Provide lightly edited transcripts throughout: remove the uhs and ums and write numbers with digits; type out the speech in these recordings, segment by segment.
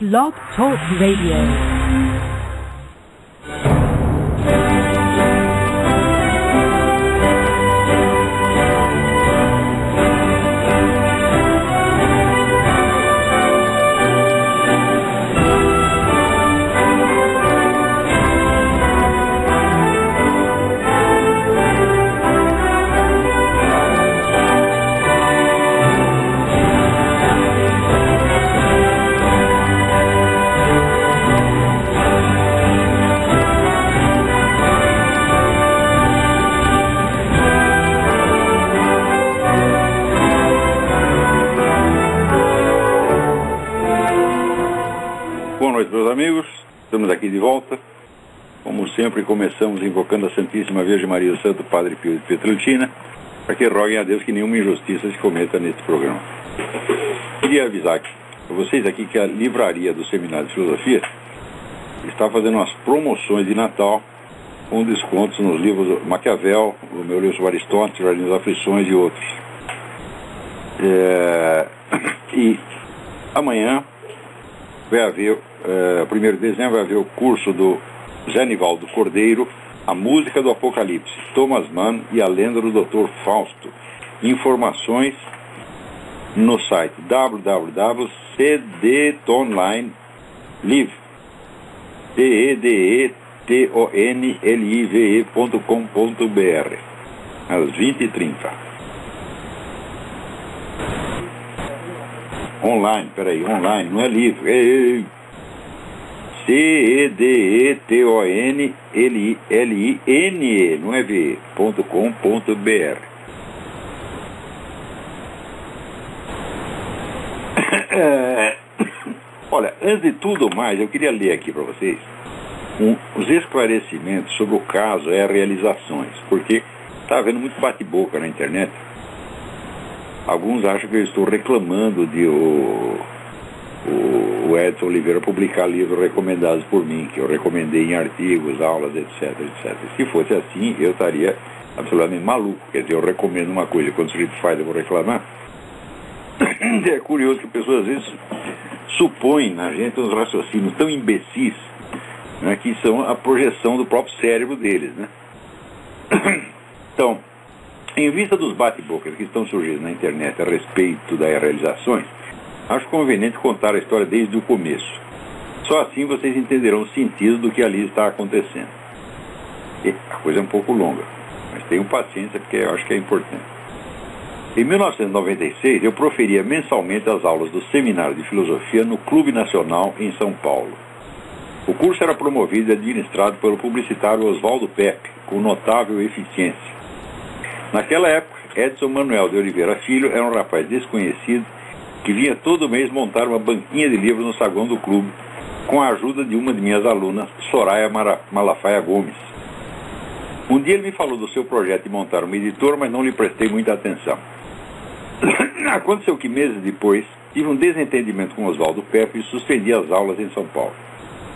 Blog Talk Radio. Amigos, estamos aqui de volta. Como sempre, começamos invocando a Santíssima Virgem Maria do Santo Padre Pio de Pietrelcina, para que roguem a Deus que nenhuma injustiça se cometa neste programa. Queria avisar para vocês aqui que a livraria do Seminário de Filosofia está fazendo umas promoções de Natal com descontos nos livros do Maquiavel, o meu livro sobre Aristóteles, Jardim das Aflições e outros. E amanhã vai haver, 1º de dezembro, vai haver o curso do Zé Nivaldo Cordeiro, A Música do Apocalipse, Thomas Mann e a Lenda do Dr. Fausto. Informações no site www.cedetonline.com.br às 20h30. Online, online, não é livro. CEDETONLINE, não é .com.br. Olha, antes de tudo mais, eu queria ler aqui para vocês os esclarecimentos sobre o caso realizações, porque está havendo muito bate-boca na internet. Alguns acham que eu estou reclamando de o Edson Oliveira publicar livros recomendados por mim, que eu recomendei em artigos, aulas, etc. Se fosse assim, eu estaria absolutamente maluco. Quer dizer, eu recomendo uma coisa, quando o sujeito faz, eu vou reclamar. É curioso que pessoas às vezes supõem na gente uns raciocínios tão imbecis, né, que são a projeção do próprio cérebro deles, né? Então, em vista dos bate-bocas que estão surgindo na internet a respeito das realizações, acho conveniente contar a história desde o começo. Só assim vocês entenderão o sentido do que ali está acontecendo. E a coisa é um pouco longa, mas tenham paciência porque eu acho que é importante. Em 1996, eu proferia mensalmente as aulas do Seminário de Filosofia no Clube Nacional em São Paulo. O curso era promovido e administrado pelo publicitário Oswaldo Pepe, com notável eficiência. Naquela época, Edson Manuel de Oliveira Filho era um rapaz desconhecido que vinha todo mês montar uma banquinha de livros no saguão do clube, com a ajuda de uma de minhas alunas, Soraya Malafaia Gomes. Um dia ele me falou do seu projeto de montar uma editora, mas não lhe prestei muita atenção. Aconteceu que meses depois, tive um desentendimento com Oswaldo Pepe e suspendi as aulas em São Paulo.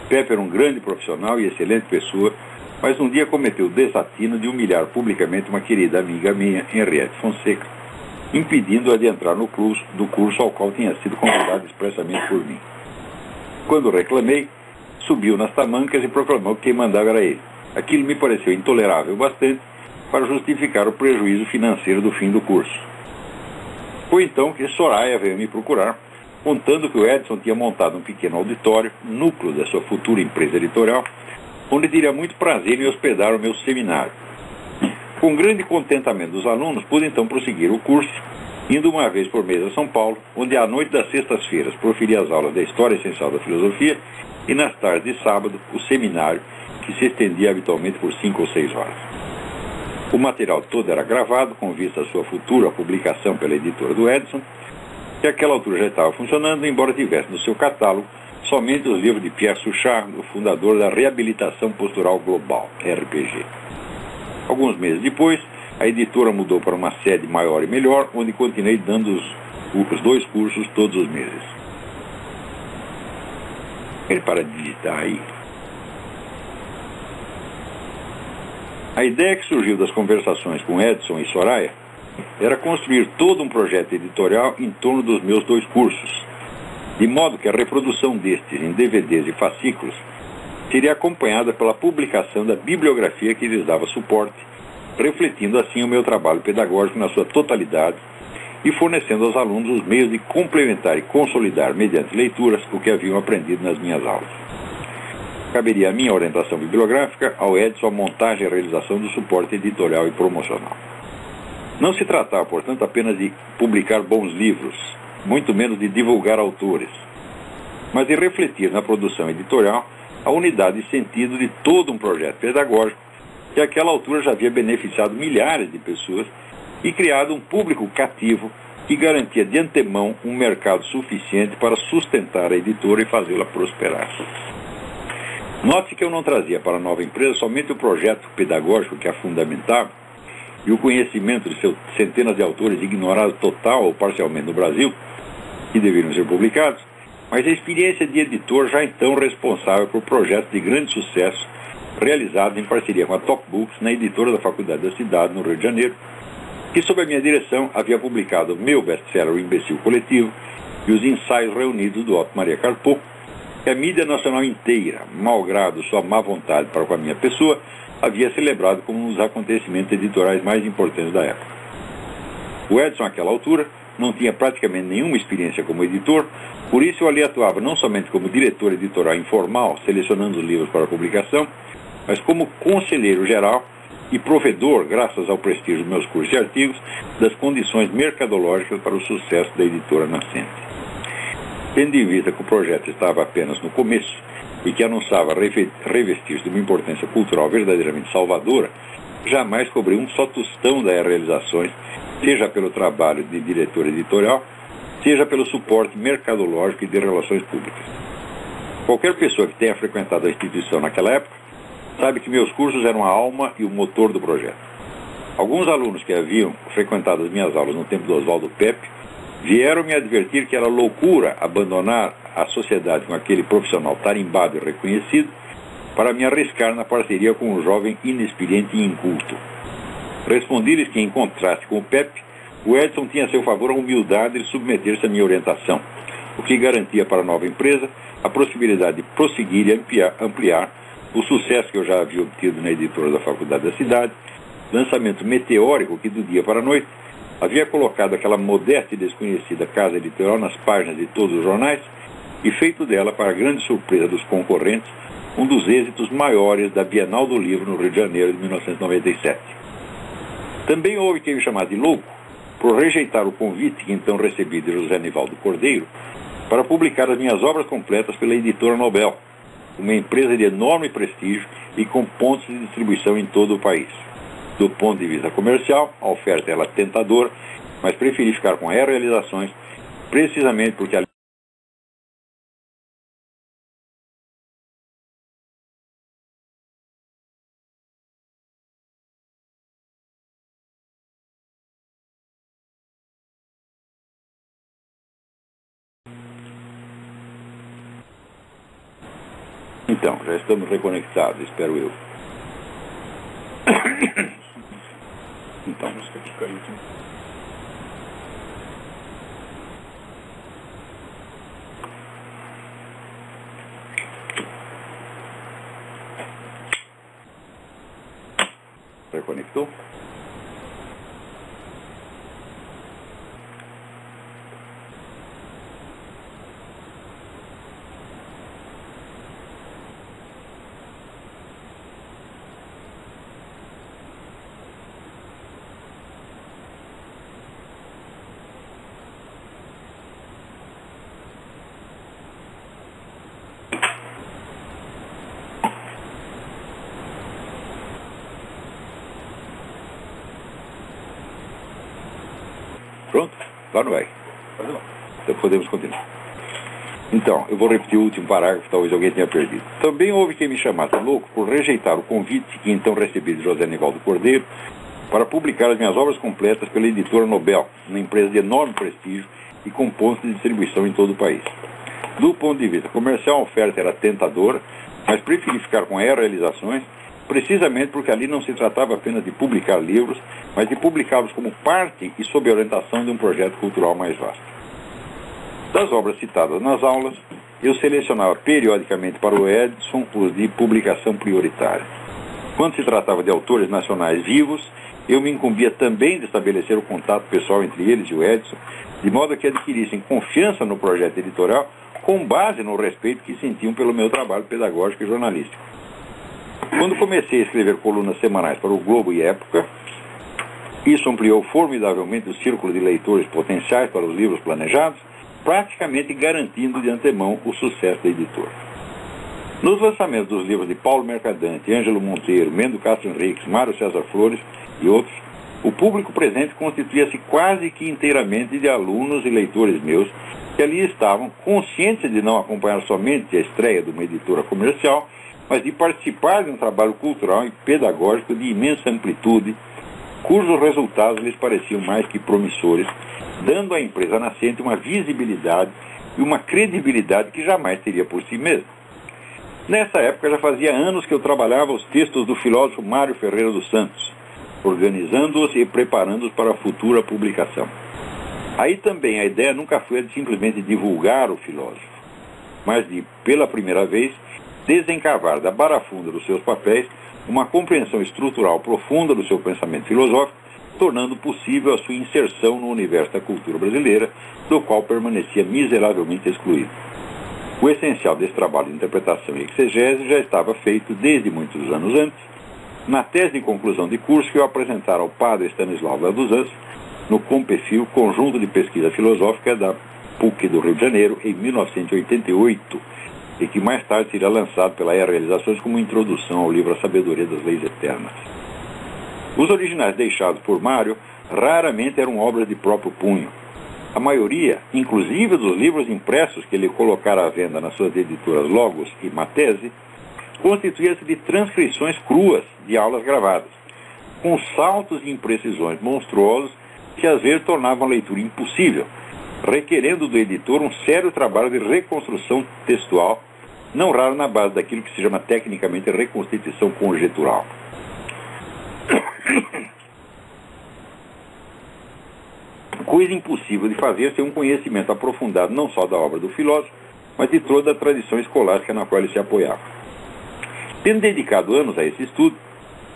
Pepe era um grande profissional e excelente pessoa, mas um dia cometeu o desatino de humilhar publicamente uma querida amiga minha, Henriette Fonseca, impedindo-a de entrar no curso ao qual tinha sido convidado expressamente por mim. Quando reclamei, subiu nas tamancas e proclamou que quem mandava era ele. Aquilo me pareceu intolerável bastante para justificar o prejuízo financeiro do fim do curso. Foi então que Soraya veio me procurar, contando que o Edson tinha montado um pequeno auditório, núcleo da sua futura empresa editorial, onde teria muito prazer em hospedar o meu seminário. Com grande contentamento dos alunos, pude então prosseguir o curso, indo uma vez por mês a São Paulo, onde à noite das sextas-feiras proferia as aulas da História Essencial da Filosofia e nas tardes de sábado o seminário, que se estendia habitualmente por 5 ou 6 horas. O material todo era gravado com vista à sua futura publicação pela editora do Edson, que àquela altura já estava funcionando, embora tivesse no seu catálogo somente os livros de Pierre Suchard, o fundador da Reabilitação Postural Global, RPG. Alguns meses depois, a editora mudou para uma sede maior e melhor, onde continuei dando os 2 cursos todos os meses. Ele para de digitar aí. A ideia que surgiu das conversações com Edson e Soraya era construir todo um projeto editorial em torno dos meus 2 cursos, de modo que a reprodução destes em DVDs e fascículos seria acompanhada pela publicação da bibliografia que lhes dava suporte, refletindo assim o meu trabalho pedagógico na sua totalidade e fornecendo aos alunos os meios de complementar e consolidar, mediante leituras, o que haviam aprendido nas minhas aulas. Caberia a minha orientação bibliográfica, ao Edson a montagem e a realização do suporte editorial e promocional. Não se tratava, portanto, apenas de publicar bons livros, muito menos de divulgar autores, mas de refletir na produção editorial a unidade e sentido de todo um projeto pedagógico que àquela altura já havia beneficiado milhares de pessoas e criado um público cativo que garantia de antemão um mercado suficiente para sustentar a editora e fazê-la prosperar. Note que eu não trazia para a nova empresa somente o projeto pedagógico que a fundamentava e o conhecimento de seus centenas de autores ignorados total ou parcialmente no Brasil, que deveriam ser publicados, mas a experiência de editor já então responsável por projetos de grande sucesso realizados em parceria com a Top Books na editora da Faculdade da Cidade, no Rio de Janeiro, que sob a minha direção havia publicado o meu best-seller O Imbecil Coletivo e os ensaios reunidos do Otto Maria Carpo, que a mídia nacional inteira, malgrado sua má vontade para com a minha pessoa, havia celebrado como um dos acontecimentos editoriais mais importantes da época. O Edson, àquela altura, não tinha praticamente nenhuma experiência como editor, por isso eu ali atuava não somente como diretor editorial informal, selecionando os livros para publicação, mas como conselheiro geral e provedor, graças ao prestígio dos meus cursos e artigos, das condições mercadológicas para o sucesso da editora nascente. Tendo em vista que o projeto estava apenas no começo e que anunciava revestir-se de uma importância cultural verdadeiramente salvadora, jamais cobrei um só tostão das realizações, seja pelo trabalho de diretor editorial, seja pelo suporte mercadológico e de relações públicas. Qualquer pessoa que tenha frequentado a instituição naquela época sabe que meus cursos eram a alma e o motor do projeto. Alguns alunos que haviam frequentado as minhas aulas no tempo do Oswaldo Pepe vieram me advertir que era loucura abandonar a sociedade com aquele profissional tarimbado e reconhecido para me arriscar na parceria com um jovem inexperiente e inculto. Respondi-lhes que, em contraste com o Pepe, o Edson tinha a seu favor a humildade de submeter-se à minha orientação, o que garantia para a nova empresa a possibilidade de prosseguir e ampliar o sucesso que eu já havia obtido na editora da Faculdade da Cidade, lançamento meteórico que, do dia para a noite, havia colocado aquela modesta e desconhecida casa editorial nas páginas de todos os jornais e feito dela, para a grande surpresa dos concorrentes, um dos êxitos maiores da Bienal do Livro no Rio de Janeiro de 1997. Também houve quem me chamasse de louco por rejeitar o convite que então recebi de José Nivaldo Cordeiro para publicar as minhas obras completas pela editora Nobel, uma empresa de enorme prestígio e com pontos de distribuição em todo o país. Do ponto de vista comercial, a oferta era tentadora, mas preferi ficar com as realizações, precisamente porque a Então, já estamos reconectados, espero eu. Então, música que caiu aqui. Reconectou? Pronto? Lá não vai. Então podemos continuar. Então, eu vou repetir o último parágrafo, talvez alguém tenha perdido. Também houve quem me chamasse louco por rejeitar o convite que então recebi de José Nivaldo Cordeiro para publicar as minhas obras completas pela editora Nobel, uma empresa de enorme prestígio e com pontos de distribuição em todo o país. Do ponto de vista comercial, a oferta era tentadora, mas preferi ficar com as realizações, precisamente porque ali não se tratava apenas de publicar livros, mas de publicá-los como parte e sob a orientação de um projeto cultural mais vasto. Das obras citadas nas aulas, eu selecionava periodicamente para o Edson os de publicação prioritária. Quando se tratava de autores nacionais vivos, eu me incumbia também de estabelecer o contato pessoal entre eles e o Edson, de modo que adquirissem confiança no projeto editorial com base no respeito que sentiam pelo meu trabalho pedagógico e jornalístico. Quando comecei a escrever colunas semanais para o Globo e Época, isso ampliou formidavelmente o círculo de leitores potenciais para os livros planejados, praticamente garantindo de antemão o sucesso da editora. Nos lançamentos dos livros de Paulo Mercadante, Ângelo Monteiro, Mendo Castro Henriques, Mário César Flores e outros, o público presente constituía-se quase que inteiramente de alunos e leitores meus que ali estavam conscientes de não acompanhar somente a estreia de uma editora comercial, mas de participar de um trabalho cultural e pedagógico de imensa amplitude, cujos resultados lhes pareciam mais que promissores, dando à empresa nascente uma visibilidade e uma credibilidade que jamais teria por si mesma. Nessa época já fazia anos que eu trabalhava os textos do filósofo Mário Ferreira dos Santos, organizando-os e preparando-os para a futura publicação. Aí também a ideia nunca foi de simplesmente divulgar o filósofo, mas de, pela primeira vez, desencavar da barafunda dos seus papéis uma compreensão estrutural profunda do seu pensamento filosófico, tornando possível a sua inserção no universo da cultura brasileira, do qual permanecia miseravelmente excluído. O essencial desse trabalho de interpretação e exegese já estava feito desde muitos anos antes, na tese de conclusão de curso que eu apresentara ao padre Stanislau da dos Anjos, no Compefil, Conjunto de Pesquisa Filosófica da PUC do Rio de Janeiro, em 1988, e que mais tarde seria lançado pela ERA Realizações como introdução ao livro A Sabedoria das Leis Eternas. Os originais deixados por Mário raramente eram obras de próprio punho. A maioria, inclusive dos livros impressos que ele colocara à venda nas suas editoras Logos e Matese, constituía-se de transcrições cruas de aulas gravadas, com saltos e imprecisões monstruosos que às vezes tornavam a leitura impossível, requerendo do editor um sério trabalho de reconstrução textual, não raro na base daquilo que se chama tecnicamente reconstituição conjetural. Coisa impossível de fazer sem um conhecimento aprofundado não só da obra do filósofo, mas de toda a tradição escolástica na qual ele se apoiava. Tendo dedicado anos a esse estudo,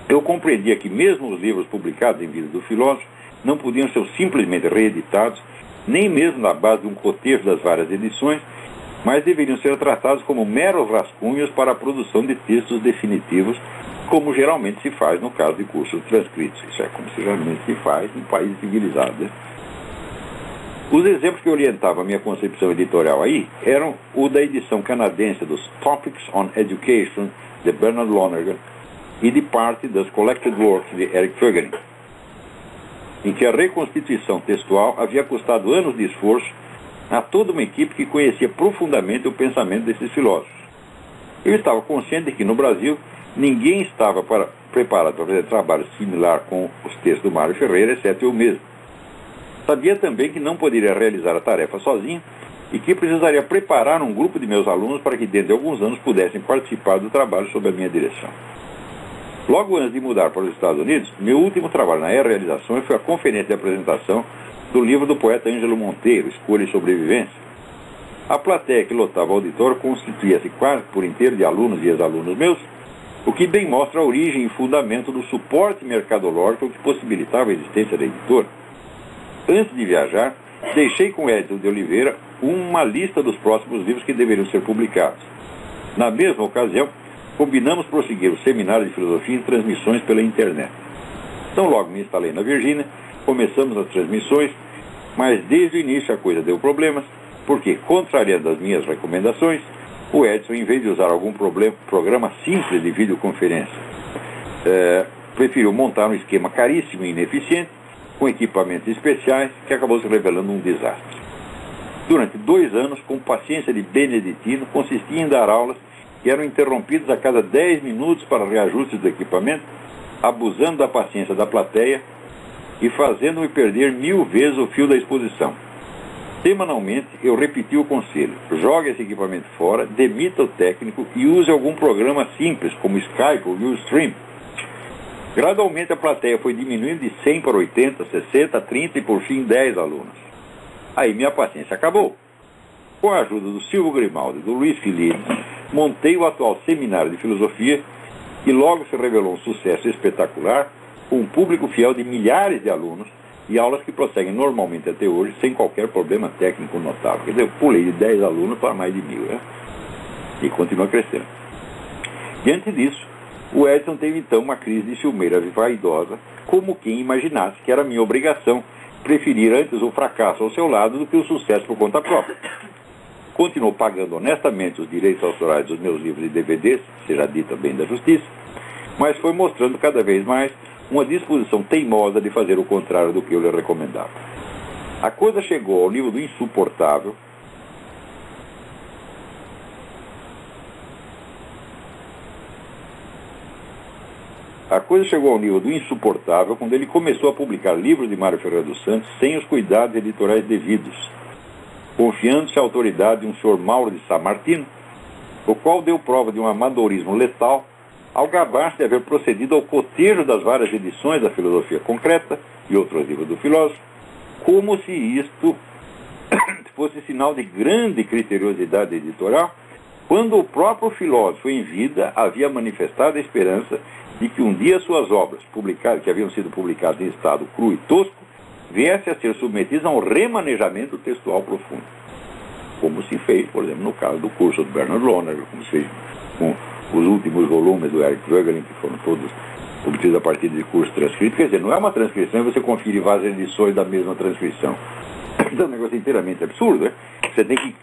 eu compreendia que mesmo os livros publicados em vida do filósofo não podiam ser simplesmente reeditados, nem mesmo na base de um cotejo das várias edições, mas deveriam ser tratados como meros rascunhos para a produção de textos definitivos, como geralmente se faz no caso de cursos transcritos. Isso é como geralmente se faz em países civilizados, né? Os exemplos que orientavam a minha concepção editorial aí eram o da edição canadense dos Topics on Education, de Bernard Lonergan, e de parte das Collected Works, de Eric Fögering, em que a reconstituição textual havia custado anos de esforço a toda uma equipe que conhecia profundamente o pensamento desses filósofos. Eu estava consciente de que no Brasil ninguém estava preparado para fazer trabalho similar com os textos do Mário Ferreira, exceto eu mesmo. Sabia também que não poderia realizar a tarefa sozinho e que precisaria preparar um grupo de meus alunos para que dentro de alguns anos pudessem participar do trabalho sob a minha direção. Logo antes de mudar para os Estados Unidos, meu último trabalho na ERA Realizações foi a conferência de apresentação do livro do poeta Ângelo Monteiro, Escolha e Sobrevivência. A plateia que lotava o auditório constituía-se quase por inteiro de alunos e ex-alunos meus, o que bem mostra a origem e fundamento do suporte mercadológico que possibilitava a existência da editora. Antes de viajar, deixei com Edson de Oliveira uma lista dos próximos livros que deveriam ser publicados. Na mesma ocasião, combinamos prosseguir o seminário de filosofia em transmissões pela internet. Então logo me instalei na Virgínia, começamos as transmissões, mas desde o início a coisa deu problemas, porque, contrariando as minhas recomendações, o Edson, em vez de usar algum programa simples de videoconferência, preferiu montar um esquema caríssimo e ineficiente, com equipamentos especiais, que acabou se revelando um desastre. Durante 2 anos, com paciência de beneditino, consistia em dar aulas que eram interrompidas a cada 10 minutos para reajustes do equipamento, abusando da paciência da plateia e fazendo-me perder 1000 vezes o fio da exposição. Semanalmente, eu repeti o conselho: jogue esse equipamento fora, demita o técnico e use algum programa simples, como Skype ou Ustream. Gradualmente, a plateia foi diminuindo de 100 para 80, 60, 30 e, por fim, 10 alunos. Aí minha paciência acabou. Com a ajuda do Silvio Grimaldi e do Luiz Felipe, montei o atual seminário de filosofia, que logo se revelou um sucesso espetacular, com um público fiel de milhares de alunos e aulas que prosseguem normalmente até hoje, sem qualquer problema técnico notável. Quer dizer, eu pulei de 10 alunos para mais de 1.000, né? E continua crescendo. Diante disso, o Edson teve então uma crise de ciumeira vaidosa, como quem imaginasse que era minha obrigação preferir antes o fracasso ao seu lado do que o sucesso por conta própria. Continuou pagando honestamente os direitos autorais dos meus livros e DVDs, seja dita bem da justiça, mas foi mostrando cada vez mais uma disposição teimosa de fazer o contrário do que eu lhe recomendava. A coisa chegou ao nível do insuportável. Quando ele começou a publicar livros de Mário Ferreira dos Santos sem os cuidados editoriais devidos, confiando-se à autoridade de um senhor Mauro de Sá Martino, o qual deu prova de um amadorismo letal ao gabar-se de haver procedido ao cotejo das várias edições da Filosofia Concreta e outros livros do filósofo, como se isto fosse sinal de grande criteriosidade editorial, quando o próprio filósofo em vida havia manifestado a esperança de que um dia suas obras, que haviam sido publicadas em estado cru e tosco, viessem a ser submetidas a um remanejamento textual profundo. Como se fez, por exemplo, no caso do curso do Bernard Lonergan, como se fez com os últimos volumes do Eric Voegelin, que foram todos publicados a partir de cursos transcritos. Quer dizer, não é uma transcrição e você confere várias edições da mesma transcrição. Então é um negócio inteiramente absurdo, né? Você tem que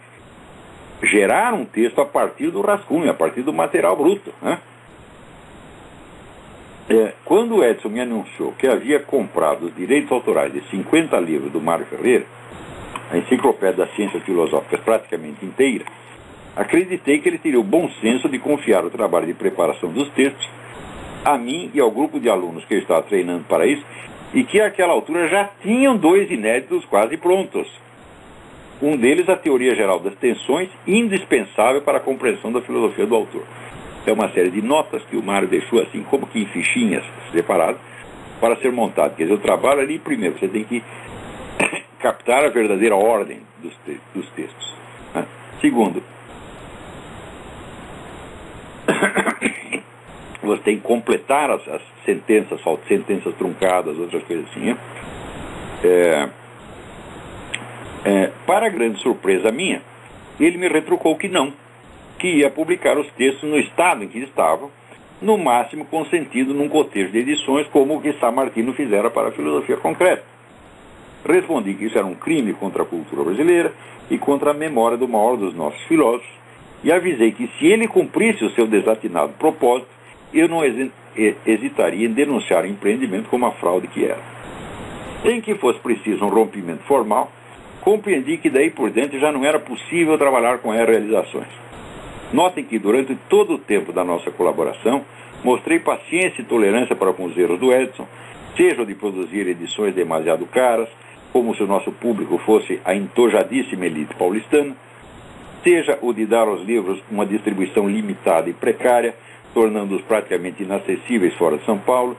gerar um texto a partir do rascunho, a partir do material bruto, né? Quando o Edson me anunciou que havia comprado os direitos autorais de 50 livros do Mário Ferreira, a Enciclopédia das Ciências Filosóficas praticamente inteira, acreditei que ele teria o bom senso de confiar o trabalho de preparação dos textos a mim e ao grupo de alunos que eu estava treinando para isso, e que àquela altura já tinham 2 inéditos quase prontos. Um deles, a Teoria Geral das Tensões, indispensável para a compreensão da filosofia do autor. É uma série de notas que o Mário deixou assim, como que em fichinhas separadas, para ser montado. Quer dizer, o trabalho ali, primeiro, você tem que captar a verdadeira ordem dos textos, né? Segundo, você tem que completar as sentenças, sentenças truncadas, outras coisas assim, né? Para a grande surpresa minha, ele me retrucou que não, que ia publicar os textos no estado em que estavam, no máximo consentido num cotejo de edições, como o que Sá Martino fizera para a Filosofia Concreta. Respondi que isso era um crime contra a cultura brasileira e contra a memória do maior dos nossos filósofos, e avisei que se ele cumprisse o seu desatinado propósito, eu não hesitaria em denunciar o empreendimento como a fraude que era. Sem que fosse preciso um rompimento formal, compreendi que daí por diante já não era possível trabalhar com realizações. Notem que durante todo o tempo da nossa colaboração, mostrei paciência e tolerância para com os erros do Edson, seja o de produzir edições demasiado caras, como se o nosso público fosse a entojadíssima elite paulistana, seja o de dar aos livros uma distribuição limitada e precária, tornando-os praticamente inacessíveis fora de São Paulo,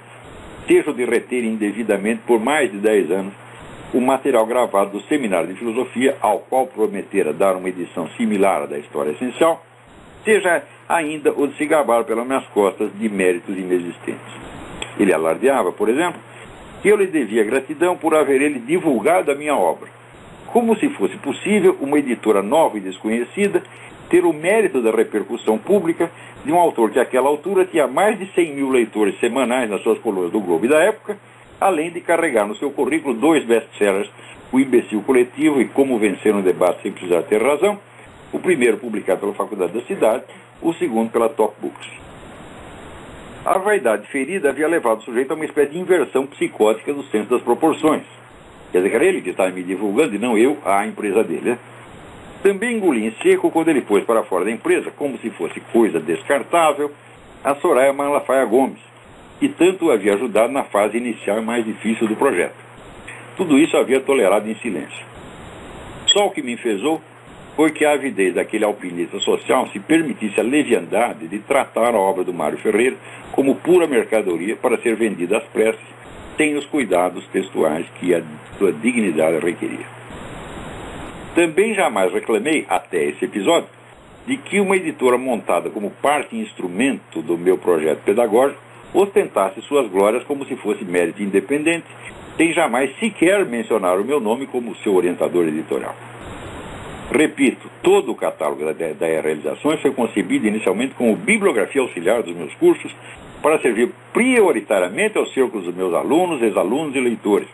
seja o de reter indevidamente por mais de 10 anos o material gravado do Seminário de Filosofia, ao qual prometera dar uma edição similar à da História Essencial, seja ainda o de se gabar pelas minhas costas de méritos inexistentes. Ele alardeava, por exemplo, que eu lhe devia gratidão por haver ele divulgado a minha obra, como se fosse possível uma editora nova e desconhecida ter o mérito da repercussão pública de um autor que àquela altura tinha mais de 100.000 leitores semanais nas suas colunas do Globo e da Época, além de carregar no seu currículo 2 best-sellers, O Imbecil Coletivo e Como Vencer um Debate Sem Precisar Ter Razão, o primeiro publicado pela Faculdade da Cidade, o segundo pela Top Books. A vaidade ferida havia levado o sujeito a uma espécie de inversão psicótica do senso das proporções. Quer dizer, que era ele que estava me divulgando e não eu, a empresa dele, né? Também engoli em seco quando ele pôs para fora da empresa, como se fosse coisa descartável, a Soraya Malafaia Gomes, que tanto o havia ajudado na fase inicial e mais difícil do projeto. Tudo isso havia tolerado em silêncio. Só o que me enfezou foi que a avidez daquele alpinista social se permitisse a leviandade de tratar a obra do Mário Ferreira como pura mercadoria para ser vendida às pressas, sem os cuidados textuais que a sua dignidade requeria. Também jamais reclamei, até esse episódio, de que uma editora montada como parte e instrumento do meu projeto pedagógico ostentasse suas glórias como se fosse mérito independente, sem jamais sequer mencionar o meu nome como seu orientador editorial. Repito, todo o catálogo da Realizações foi concebido inicialmente como bibliografia auxiliar dos meus cursos para servir prioritariamente aos círculos dos meus alunos, ex-alunos e leitores,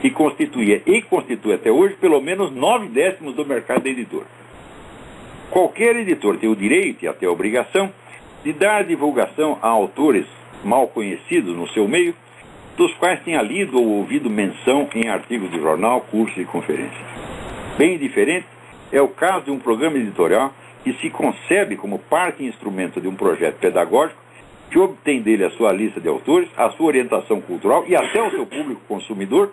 que constituía e constitui até hoje pelo menos 9/10 do mercado da editora. Qualquer editor tem o direito e até a obrigação de dar divulgação a autores mal conhecidos no seu meio, dos quais tenha lido ou ouvido menção em artigos de jornal, cursos e conferências. Bem diferente é o caso de um programa editorial que se concebe como parte e instrumento de um projeto pedagógico que obtém dele a sua lista de autores, a sua orientação cultural e até o seu público consumidor,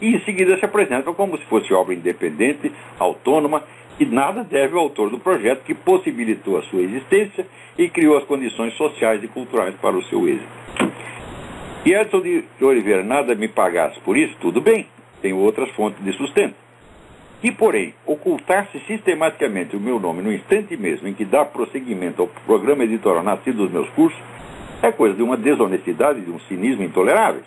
e em seguida se apresenta como se fosse obra independente, autônoma, e nada deve ao autor do projeto que possibilitou a sua existência e criou as condições sociais e culturais para o seu êxito. E Edson de Oliveira nada me pagasse por isso, tudo bem, tenho outras fontes de sustento. E, porém, ocultar-se sistematicamente o meu nome no instante mesmo em que dá prosseguimento ao programa editorial nascido dos meus cursos é coisa de uma desonestidade e de um cinismo intolerável.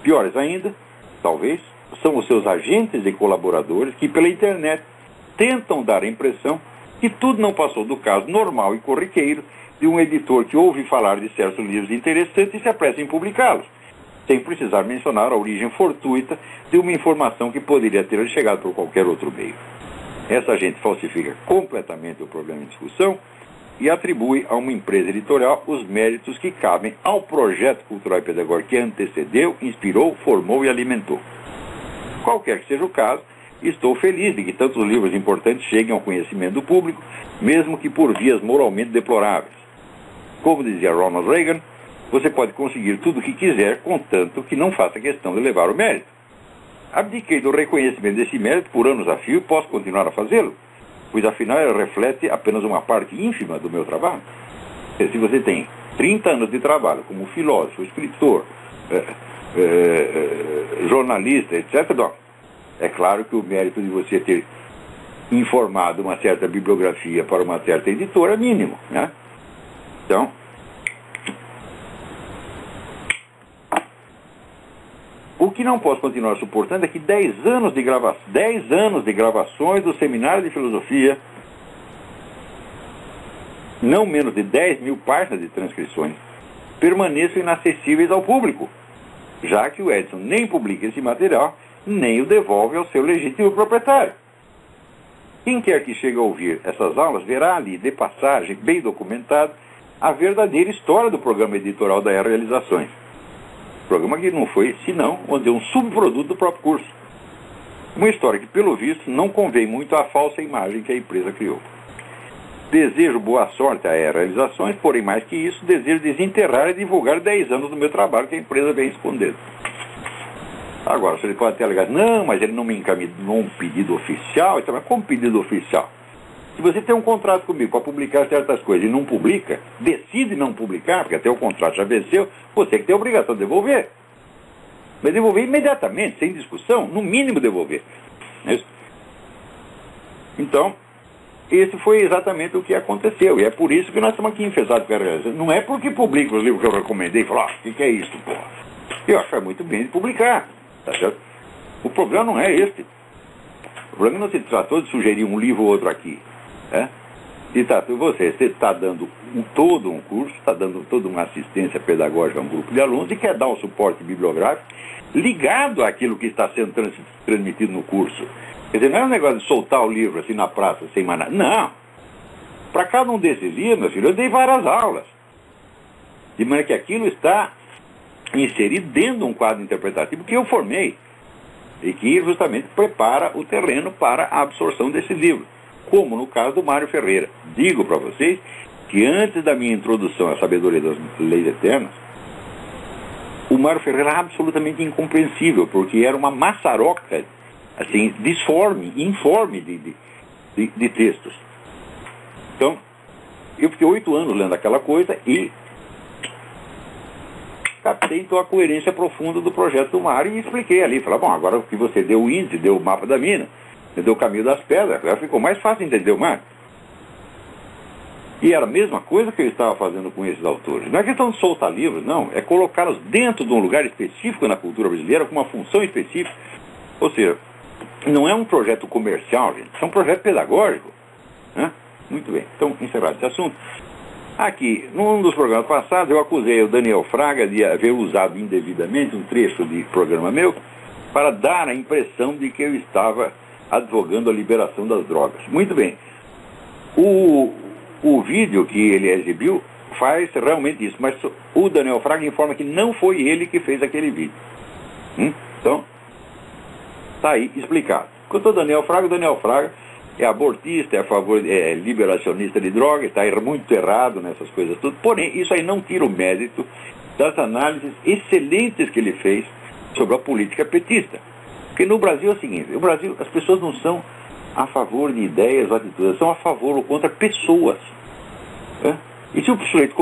Piores ainda, talvez, são os seus agentes e colaboradores que, pela internet, tentam dar a impressão que tudo não passou do caso normal e corriqueiro de um editor que ouve falar de certos livros interessantes e se apressa em publicá-los, sem precisar mencionar a origem fortuita de uma informação que poderia ter chegado por qualquer outro meio. Essa gente falsifica completamente o problema em discussão e atribui a uma empresa editorial os méritos que cabem ao projeto cultural e pedagógico que antecedeu, inspirou, formou e alimentou. Qualquer que seja o caso, estou feliz de que tantos livros importantes cheguem ao conhecimento do público, mesmo que por vias moralmente deploráveis. Como dizia Ronald Reagan, você pode conseguir tudo o que quiser, contanto que não faça questão de levar o mérito. Abdiquei do reconhecimento desse mérito por anos a fio e posso continuar a fazê-lo, pois afinal ele reflete apenas uma parte ínfima do meu trabalho. Se você tem 30 anos de trabalho como filósofo, escritor, jornalista, etc., bom, é claro que o mérito de você ter informado uma certa bibliografia para uma certa editora é mínimo, né? Então, o que não posso continuar suportando é que 10 anos de gravações do Seminário de Filosofia, não menos de 10.000 páginas de transcrições, permaneçam inacessíveis ao público, já que o Edson nem publica esse material, nem o devolve ao seu legítimo proprietário. Quem quer que chegue a ouvir essas aulas verá ali, de passagem, bem documentado, a verdadeira história do programa editorial da Realizações. Programa que não foi, senão, um subproduto do próprio curso. Uma história que, pelo visto, não convém muito à falsa imagem que a empresa criou. Desejo boa sorte à Realizações, porém, mais que isso, desejo desenterrar e divulgar 10 anos do meu trabalho que a empresa vem escondendo. Agora, você pode até alegar, não, mas ele não me encaminhou um pedido oficial. Então, mas como pedido oficial? Se você tem um contrato comigo para publicar certas coisas e não publica, decide não publicar, porque até o contrato já venceu, você que tem a obrigação de devolver. Mas devolver imediatamente, sem discussão, no mínimo devolver. É isso? Então, esse foi exatamente o que aconteceu. E é por isso que nós estamos aqui enfesados com a Realização. Não é porque publico os livros que eu recomendei e falo, o que é isso, porra? Eu acho que é muito bem de publicar. Tá certo? O problema não é este. O problema não se tratou de sugerir um livro ou outro aqui. Né? Se tratou você está dando todo um curso, está dando toda uma assistência pedagógica a um grupo de alunos e quer dar um suporte bibliográfico ligado àquilo que está sendo transmitido no curso. Quer dizer, não é um negócio de soltar o livro assim na praça sem mais nada. Não. Para cada um desses livros, meu filho, eu dei várias aulas. De maneira que aquilo está inserido dentro de um quadro interpretativo que eu formei e que justamente prepara o terreno para a absorção desse livro, como no caso do Mário Ferreira. Digo para vocês que antes da minha introdução à sabedoria das leis eternas, o Mário Ferreira era absolutamente incompreensível, porque era uma maçaroca assim, disforme, informe de textos. Então, eu fiquei 8 anos lendo aquela coisa e captei então a coerência profunda do projeto do Mário e expliquei ali. Falei, bom, agora que você deu o índice, deu o mapa da mina, entendeu? O Caminho das Pedras. Agora ficou mais fácil entender o mar. E era a mesma coisa que eu estava fazendo com esses autores. Não é questão de soltar livros, não. É colocá-los dentro de um lugar específico na cultura brasileira, com uma função específica. Ou seja, não é um projeto comercial, gente. É um projeto pedagógico. Né? Muito bem. Então, encerrado esse assunto. Aqui, num dos programas passados, eu acusei o Daniel Fraga de haver usado indevidamente um trecho de programa meu para dar a impressão de que eu estava advogando a liberação das drogas. Muito bem. O vídeo que ele exibiu faz realmente isso, mas o Daniel Fraga informa que não foi ele que fez aquele vídeo. Então, está aí explicado. Quanto ao Daniel Fraga é abortista, é a favor, é liberacionista de drogas, está muito errado nessas coisas tudo. Porém, isso aí não tira o mérito das análises excelentes que ele fez sobre a política petista. Porque no Brasil é o seguinte, no Brasil as pessoas não são a favor de ideias ou atitudes, são a favor ou contra pessoas. Né? E se o sujeito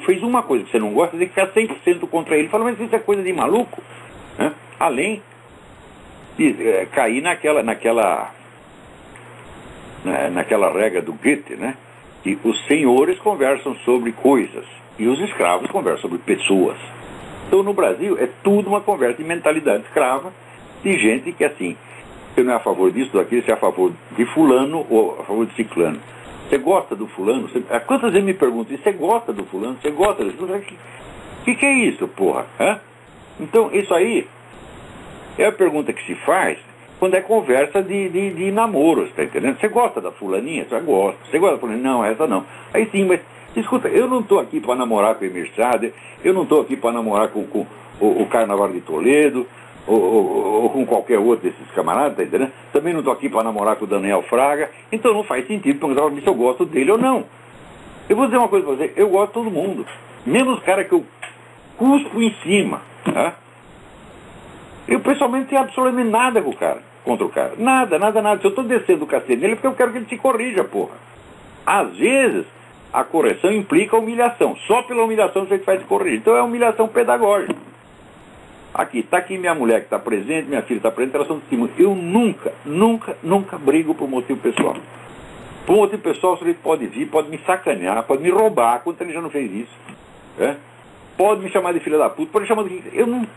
fez uma coisa que você não gosta, você tem que ficar 100% contra ele. Fala, mas isso é coisa de maluco. Né? Além de cair naquela regra do Goethe, né? Que os senhores conversam sobre coisas e os escravos conversam sobre pessoas. Então no Brasil é tudo uma conversa de mentalidade escrava, de gente que assim, você não é a favor disso, daquilo, você é a favor de fulano ou a favor de ciclano. Você gosta do fulano? Quantas vezes me perguntam, você gosta do fulano? Você gosta do fulano? O que é isso, porra? Hã? Então isso aí é a pergunta que se faz quando é conversa de namoros, tá entendendo? Você gosta da fulaninha? Você gosta. Você gosta da fulaninha? Não, essa não. Aí sim, mas escuta, eu não estou aqui para namorar com o Emir Sader, eu não estou aqui para namorar com o Carnaval de Toledo, ou com qualquer outro desses camaradas, tá entendendo? Também não estou aqui para namorar com o Daniel Fraga, então não faz sentido perguntar se eu gosto dele ou não. Eu vou dizer uma coisa para você, eu gosto de todo mundo, menos os caras que eu cuspo em cima, tá? Eu pessoalmente não tenho absolutamente nada com o cara, contra o cara. Nada. Se eu estou descendo o cacete nele é porque eu quero que ele se corrija, porra. Às vezes, a correção implica humilhação. Só pela humilhação você vai se corrigir. Então é humilhação pedagógica. Aqui, está aqui minha mulher que está presente, minha filha está presente, elas são testemunhas. Eu nunca brigo por motivo pessoal. Por motivo pessoal, o sujeito pode vir, pode me sacanear, pode me roubar, quanto ele já não fez isso. É? Pode me chamar de filha da puta, pode me chamar de... Eu não...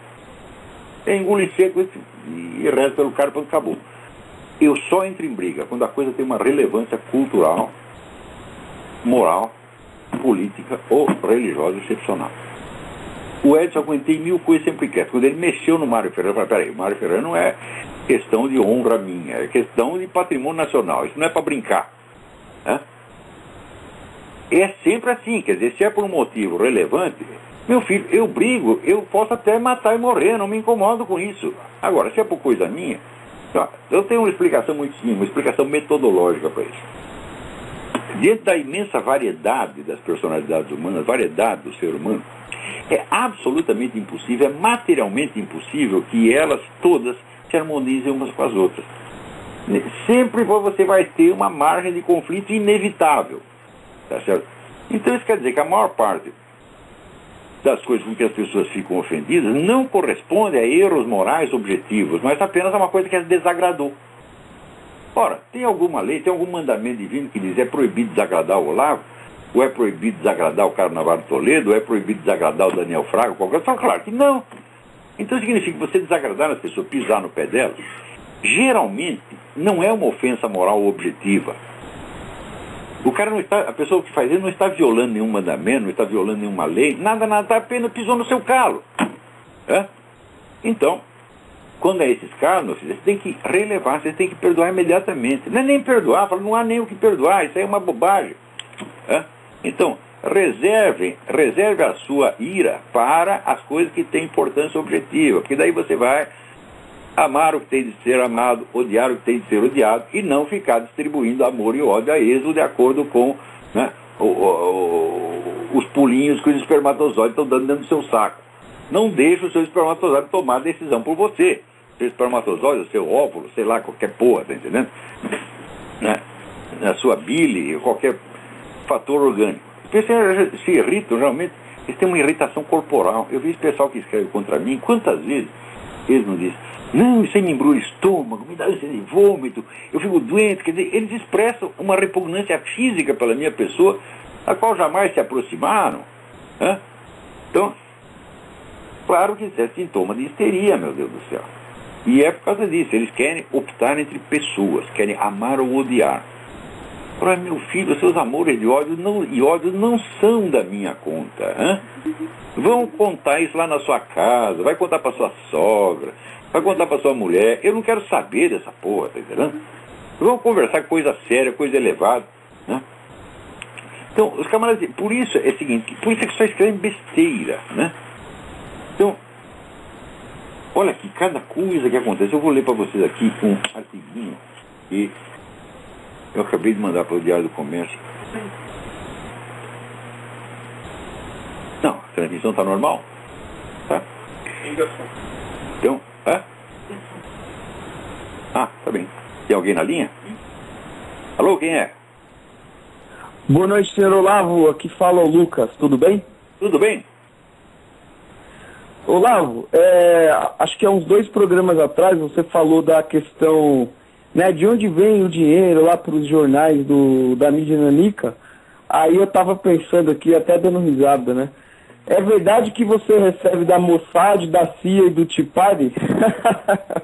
É engolir seco e resto pelo cara, quando acabou. Eu só entro em briga quando a coisa tem uma relevância cultural, moral, política ou religiosa excepcional. O Edson aguentei 1000 coisas sempre quieto. Quando ele mexeu no Mário Ferreira, eu falei, peraí, o Mário Ferreira não é questão de honra minha, é questão de patrimônio nacional, isso não é para brincar. Né? É sempre assim, quer dizer, se é por um motivo relevante... Meu filho, eu brigo, eu posso até matar e morrer, não me incomodo com isso. Agora, se é por coisa minha, eu tenho uma explicação muito simples, uma explicação metodológica para isso. Diante da imensa variedade das personalidades humanas, variedade do ser humano, é absolutamente impossível, é materialmente impossível que elas todas se harmonizem umas com as outras. Sempre você vai ter uma margem de conflito inevitável. Tá certo? Então isso quer dizer que a maior parte das coisas com que as pessoas ficam ofendidas não corresponde a erros morais objetivos, mas apenas a uma coisa que as desagradou. Ora, tem alguma lei, tem algum mandamento divino que diz é proibido desagradar o Olavo, ou é proibido desagradar o Carnaval de Toledo, ou é proibido desagradar o Daniel Fraga, qualquer coisa? Claro que não. Então significa que você desagradar as pessoas, pisar no pé delas, geralmente não é uma ofensa moral objetiva. O cara não está, a pessoa que faz isso não está violando nenhum mandamento, não está violando nenhuma lei, nada, apenas pisou no seu calo. É? Então, quando é esses casos, você tem que relevar, você tem que perdoar imediatamente. Não é nem perdoar, fala, não há nem o que perdoar, isso aí é uma bobagem. É? Então, reserve a sua ira para as coisas que têm importância objetiva, porque daí você vai amar o que tem de ser amado, odiar o que tem de ser odiado, e não ficar distribuindo amor e ódio a esmo de acordo com, né, os pulinhos que os espermatozoides estão dando dentro do seu saco. Não deixe o seu espermatozoide tomar a decisão por você. O seu espermatozoide, o seu óvulo, sei lá, qualquer porra, tá entendendo? Né? A sua bile, qualquer fator orgânico. As pessoas se irritam, realmente, eles têm uma irritação corporal. Eu vi esse pessoal que escreve contra mim, quantas vezes Eles não dizem, não, isso aí me embrulha o estômago, me dá ânsia de vômito, eu fico doente. Quer dizer, eles expressam uma repugnância física pela minha pessoa, a qual jamais se aproximaram. Né? Então, claro que isso é sintoma de histeria, meu Deus do céu. E é por causa disso, eles querem optar entre pessoas, querem amar ou odiar. Ora, meu filho, seus amores de ódio não são da minha conta. Hein? Vão contar isso lá na sua casa, vai contar para sua sogra, vai contar para sua mulher. Eu não quero saber dessa porra, tá entendendo? Vão conversar coisa séria, coisa elevada. Né? Então, os camaradas, por isso é o seguinte, por isso é que só escrevem besteira, né? Então, olha aqui, cada coisa que acontece, eu vou ler para vocês aqui um artiguinho que eu acabei de mandar para o Diário do Comércio. Não, a transmissão está normal. Tá? Então, tá bem. Tem alguém na linha? Alô, quem é? Boa noite, senhor Olavo. Aqui fala o Lucas. Tudo bem? Tudo bem? Olavo, acho que há uns 2 programas atrás você falou da questão, né, de onde vem o dinheiro lá para os jornais da mídia nanica. Aí eu estava pensando aqui, até dando risada, né? É verdade que você recebe da Mossad, da CIA e do Tipari?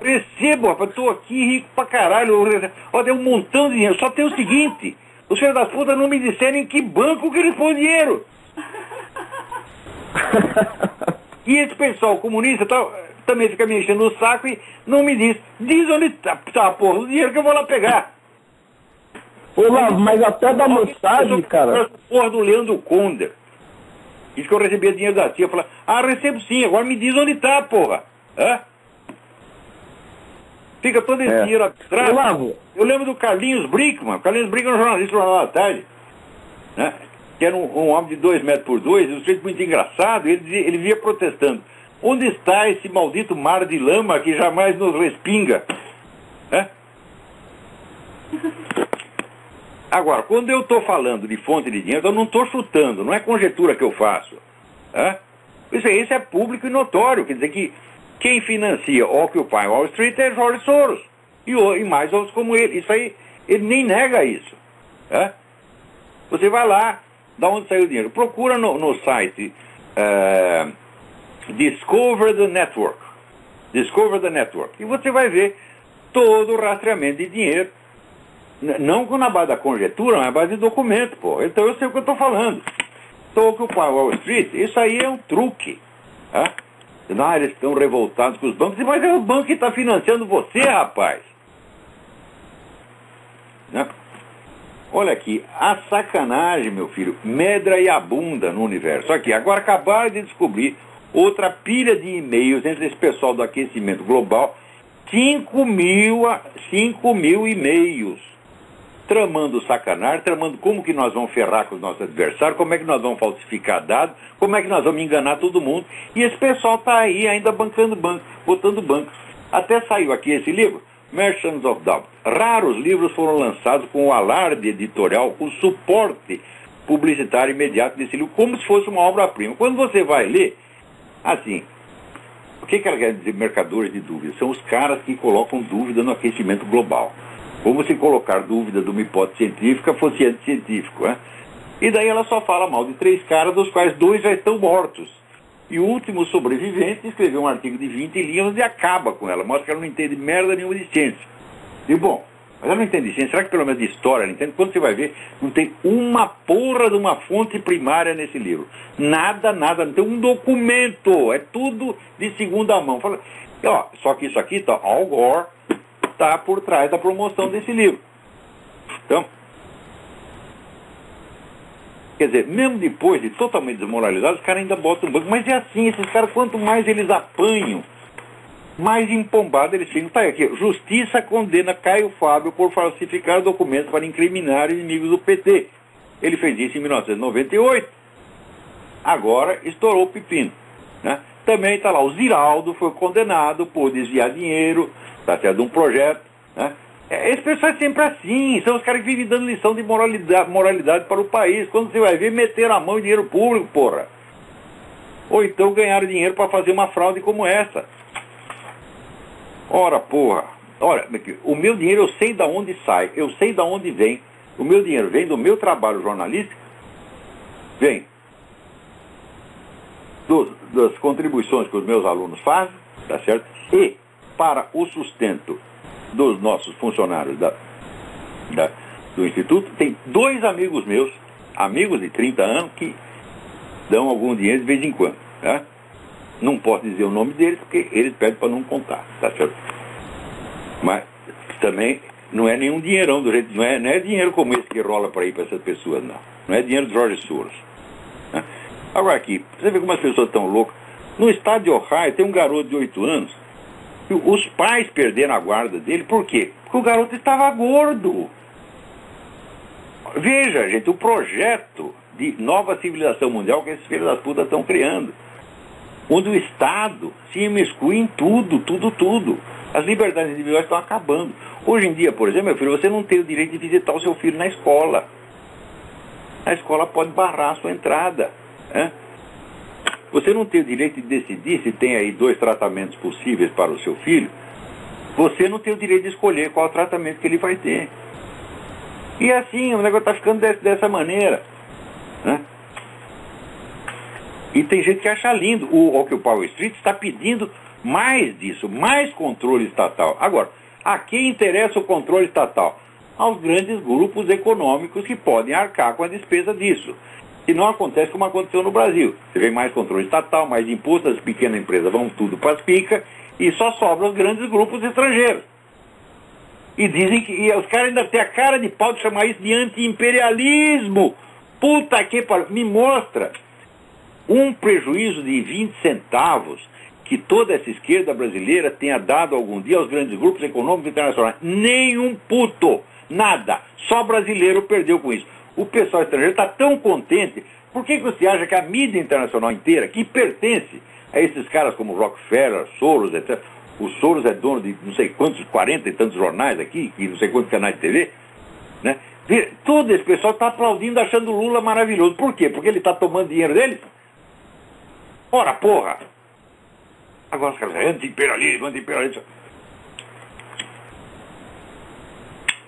Recebo, rapaz, tô aqui rico pra caralho. Ó, tem um montão de dinheiro. Só tem o seguinte, os filhos das putas não me disseram em que banco que eles põem dinheiro. E esse pessoal comunista também fica me enchendo o saco e não me diz onde tá porra, o dinheiro que eu vou lá pegar. Olavo, mas até da Mossad, cara. Porra do Leandro Konder. Diz que eu recebia dinheiro da tia. Eu falei, recebo sim, agora me diz onde tá, porra. Fica todo esse dinheiro atrás. Olavo. Eu lembro do Carlinhos Brickman. Carlinhos Brickman era um jornalista do Jornal da Tarde, né? Que era um homem de 2 metros por 2, um sujeito muito engraçado. Ele via protestando. Onde está esse maldito mar de lama que jamais nos respinga? Agora, quando eu estou falando de fonte de dinheiro, eu não estou chutando, não é conjectura que eu faço. Isso é público e notório. Quer dizer que quem financia Occupy Wall Street é George Soros. E mais outros como ele. Isso aí, ele nem nega isso. Você vai lá, da onde saiu o dinheiro. Procura no site Discover the Network. Discover the Network. E você vai ver todo o rastreamento de dinheiro. Não na base da conjectura, mas na base de documento, pô. Então eu sei o que eu estou falando. Occupy Wall Street, isso aí é um truque. Eles estão revoltados com os bancos. Mas é o banco que está financiando você, rapaz. Olha aqui, a sacanagem, meu filho, medra e abunda no universo. Aqui, agora acabaram de descobrir outra pilha de e-mails entre esse pessoal do aquecimento global. 5 mil e-mails. Tramando sacanagem, tramando como que nós vamos ferrar com os nossos adversários, como é que nós vamos falsificar dados, como é que nós vamos enganar todo mundo. E esse pessoal está aí ainda bancando banco, botando banco. Até saiu aqui esse livro, Merchants of Doubt. Raros livros foram lançados com o alarde editorial, com o suporte publicitário imediato desse livro, como se fosse uma obra-prima. Quando você vai ler, assim, o que ela quer dizer, mercadores de dúvidas? São os caras que colocam dúvida no aquecimento global. Como se colocar dúvida de uma hipótese científica fosse anticientífico, E daí ela só fala mal de 3 caras, dos quais 2 já estão mortos. E o último sobrevivente escreveu um artigo de 20 linhas e acaba com ela. Mostra que ela não entende merda nenhuma de ciência. E bom, mas ela não entende de ciência. Será que pelo menos de história ela entende? Quando você vai ver, não tem uma porra de uma fonte primária nesse livro. Nada, não tem um documento. É tudo de segunda mão. Fala, só que isso aqui, Al Gore está por trás da promoção desse livro. Então, quer dizer, mesmo depois de totalmente desmoralizados, os caras ainda botam um banco. Mas é assim, esses caras, quanto mais eles apanham, mais empombado eles ficam. Tá aqui, Justiça condena Caio Fábio por falsificar documentos para incriminar inimigos do PT. Ele fez isso em 1998. Agora estourou o pepino, Também está lá, o Ziraldo foi condenado por desviar dinheiro, de um projeto, Esse pessoal é sempre assim, são os caras que vivem dando lição de moralidade para o país. Quando você vai ver, meteram a mão em dinheiro público, porra. Ou então ganharam dinheiro para fazer uma fraude como essa. Ora, porra. Ora, o meu dinheiro eu sei de onde sai, eu sei de onde vem. O meu dinheiro vem do meu trabalho jornalístico, vem das contribuições que os meus alunos fazem, tá certo? E para o sustento dos nossos funcionários do Instituto, tem 2 amigos meus, amigos de 30 anos, que dão algum dinheiro de vez em quando, tá? Não posso dizer o nome deles, porque eles pedem para não contar, tá certo? Mas também não é nenhum dinheirão do jeito, não é dinheiro como esse que rola para ir para essas pessoas, não. Não é dinheiro de Jorge Soros. Né? Agora aqui, você vê como as pessoas estão loucas. No estado de Ohio tem um garoto de 8 anos, e os pais perderam a guarda dele, por quê? Porque o garoto estava gordo. Veja, gente, o projeto de nova civilização mundial que esses filhos das putas estão criando, onde o Estado se imiscui em tudo. As liberdades individuais estão acabando. Hoje em dia, por exemplo, meu filho, você não tem o direito de visitar o seu filho na escola. A escola pode barrar a sua entrada. Né? Você não tem o direito de decidir se tem aí 2 tratamentos possíveis para o seu filho. Você não tem o direito de escolher qual tratamento que ele vai ter. E assim, o negócio está ficando dessa maneira. Né? E tem gente que acha lindo. O Occupy Street está pedindo mais disso, mais controle estatal. Agora, a quem interessa o controle estatal? Aos grandes grupos econômicos que podem arcar com a despesa disso. E não acontece como aconteceu no Brasil. Você vê mais controle estatal, mais imposto, as pequenas empresas vão tudo para as picas e só sobram os grandes grupos estrangeiros. E dizem que os caras ainda têm a cara de pau de chamar isso de anti-imperialismo. Puta que pariu. Me mostra um prejuízo de 20 centavos que toda essa esquerda brasileira tenha dado algum dia aos grandes grupos econômicos internacionais. Nenhum puto. Nada. Só brasileiro perdeu com isso. O pessoal estrangeiro está tão contente. Por que você acha que a mídia internacional inteira, que pertence a esses caras como Rockefeller, Soros, etc. O Soros é dono de não sei quantos, 40 e tantos jornais aqui, e não sei quantos canais de TV, né? Todo esse pessoal está aplaudindo, achando o Lula maravilhoso. Por quê? Porque ele está tomando dinheiro deles? Ora, porra! Agora os caras dizem, anti-imperialismo.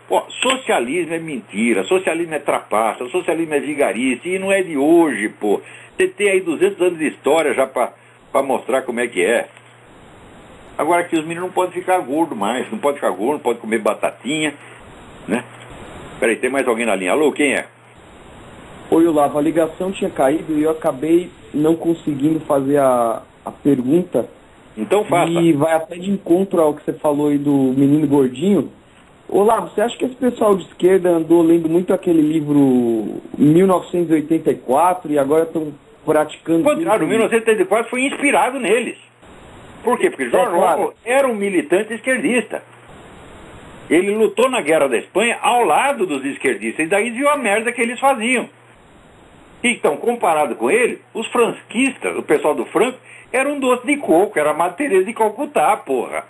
Pô, socialismo é mentira, socialismo é trapaça, socialismo é vigarice, e não é de hoje, pô. Você tem aí 200 anos de história já para mostrar como é que é. Agora aqui os meninos não podem ficar gordos mais, não pode ficar gordo, não pode comer batatinha, né? Peraí, tem mais alguém na linha? Alô, quem é? Oi, Olavo, a ligação tinha caído e eu acabei não conseguindo fazer a pergunta. Então faça. E vai até de encontro ao que você falou aí do menino gordinho. Olavo, você acha que esse pessoal de esquerda andou lendo muito aquele livro 1984 e agora estão praticando... Claro, 1984 foi inspirado neles. Por quê? Porque George Orwell era um militante esquerdista. Ele lutou na Guerra da Espanha ao lado dos esquerdistas e daí viu a merda que eles faziam. Então, comparado com ele, os franquistas, o pessoal do Franco, era um doce de coco, era a Madre Teresa de Calcutá, porra.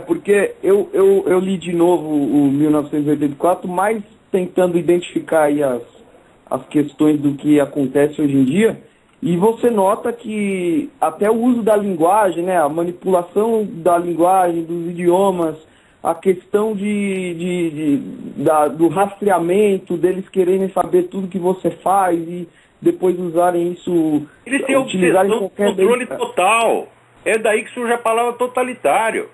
Porque eu li de novo o 1984, mais tentando identificar aí as questões do que acontece hoje em dia, e você nota que até o uso da linguagem, né, a manipulação da linguagem, dos idiomas, a questão do rastreamento, deles quererem saber tudo que você faz e depois usarem isso... Eles têm obsessão, controle total. É daí que surge a palavra totalitário.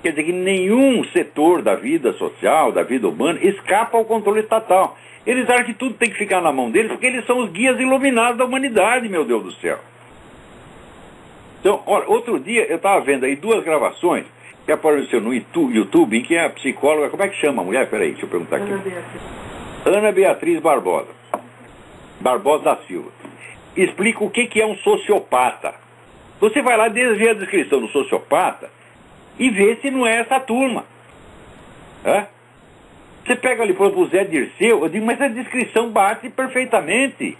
Quer dizer que nenhum setor da vida social, da vida humana, escapa ao controle estatal. Eles acham que tudo tem que ficar na mão deles porque eles são os guias iluminados da humanidade, meu Deus do céu. Então, olha, outro dia eu estava vendo aí 2 gravações que apareceu no YouTube, em que a psicóloga, como é que chama a mulher? Peraí, deixa eu perguntar aqui. Ana Beatriz Barbosa da Silva. Explica o que é um sociopata. Você vai lá, ver a descrição do sociopata e vê se não é essa turma. Você pega ali, por exemplo, o Zé Dirceu, eu digo, mas a descrição bate perfeitamente.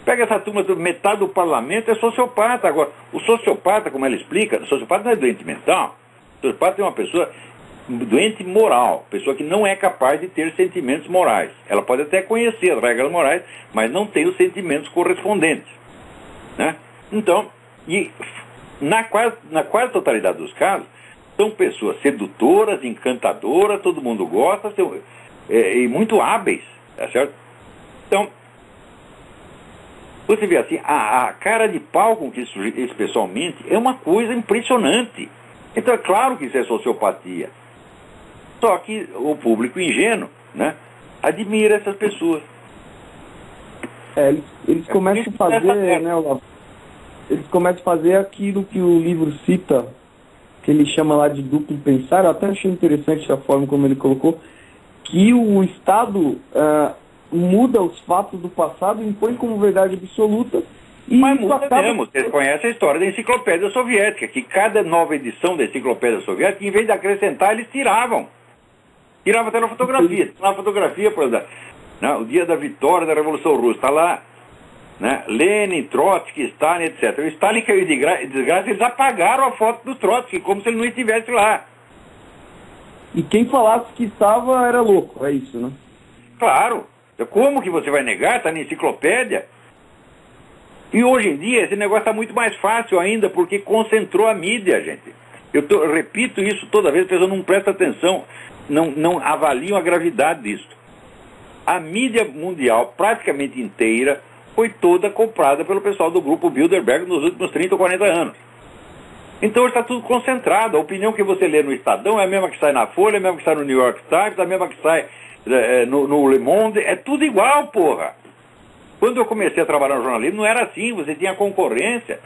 Pega essa turma, metade do parlamento é sociopata. Agora, o sociopata, como ela explica, o sociopata não é doente mental. O sociopata é uma pessoa doente moral, pessoa que não é capaz de ter sentimentos morais. Ela pode até conhecer as regras morais, mas não tem os sentimentos correspondentes. Né? Então, E na quase totalidade dos casos, são pessoas sedutoras, encantadoras, todo mundo gosta, e muito hábeis, tá certo? Então, você vê assim, a cara de pau com que esse pessoal mente é uma coisa impressionante. Então é claro que isso é sociopatia. Só que o público ingênuo, né, admira essas pessoas. Eles começam a fazer, né, Olavo? Eles começam a fazer aquilo que o livro cita, que ele chama lá de duplo pensar. Eu até achei interessante a forma como ele colocou, que o Estado muda os fatos do passado e impõe como verdade absoluta. Mas muda mesmo. Vocês conhecem a história da Enciclopédia Soviética, que cada nova edição da Enciclopédia Soviética, em vez de acrescentar, eles tiravam. Tiravam até na fotografia. Na fotografia, por exemplo, o dia da vitória da Revolução Russa, está lá, né, Lenin, Trotsky, Stalin, etc. O Stalin caiu de desgraça, eles apagaram a foto do Trotsky, como se ele não estivesse lá. E quem falasse que estava era louco, é isso, né? Claro. Como que você vai negar? Está na enciclopédia. E hoje em dia esse negócio está muito mais fácil ainda, porque concentrou a mídia, gente. Eu repito isso toda vez, a pessoa não presta atenção, não avaliam a gravidade disso. A mídia mundial, praticamente inteira, foi toda comprada pelo pessoal do grupo Bilderberg nos últimos 30 ou 40 anos. Então está tudo concentrado. A opinião que você lê no Estadão é a mesma que sai na Folha, é a mesma que sai no New York Times, é a mesma que sai no Le Monde, é tudo igual, porra. Quando eu comecei a trabalhar no jornalismo, não era assim, você tinha concorrência.